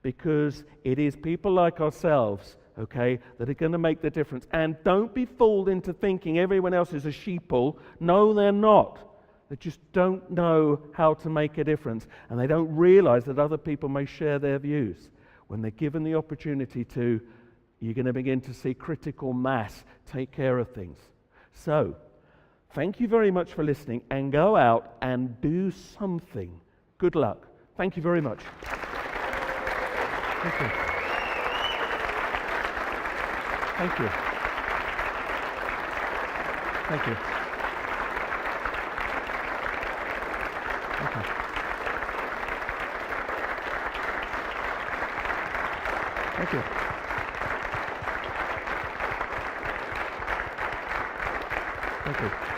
S1: because it is people like ourselves, okay, that are going to make the difference. And don't be fooled into thinking everyone else is a sheeple. No, they're not. They just don't know how to make a difference, and they don't realize that other people may share their views. When they're given the opportunity to, you're going to begin to see critical mass take care of things. So, thank you very much for listening, and go out and do something. Good luck. Thank you very much. Thank you. Thank you. Thank you. Okay. Thank you. Thank you.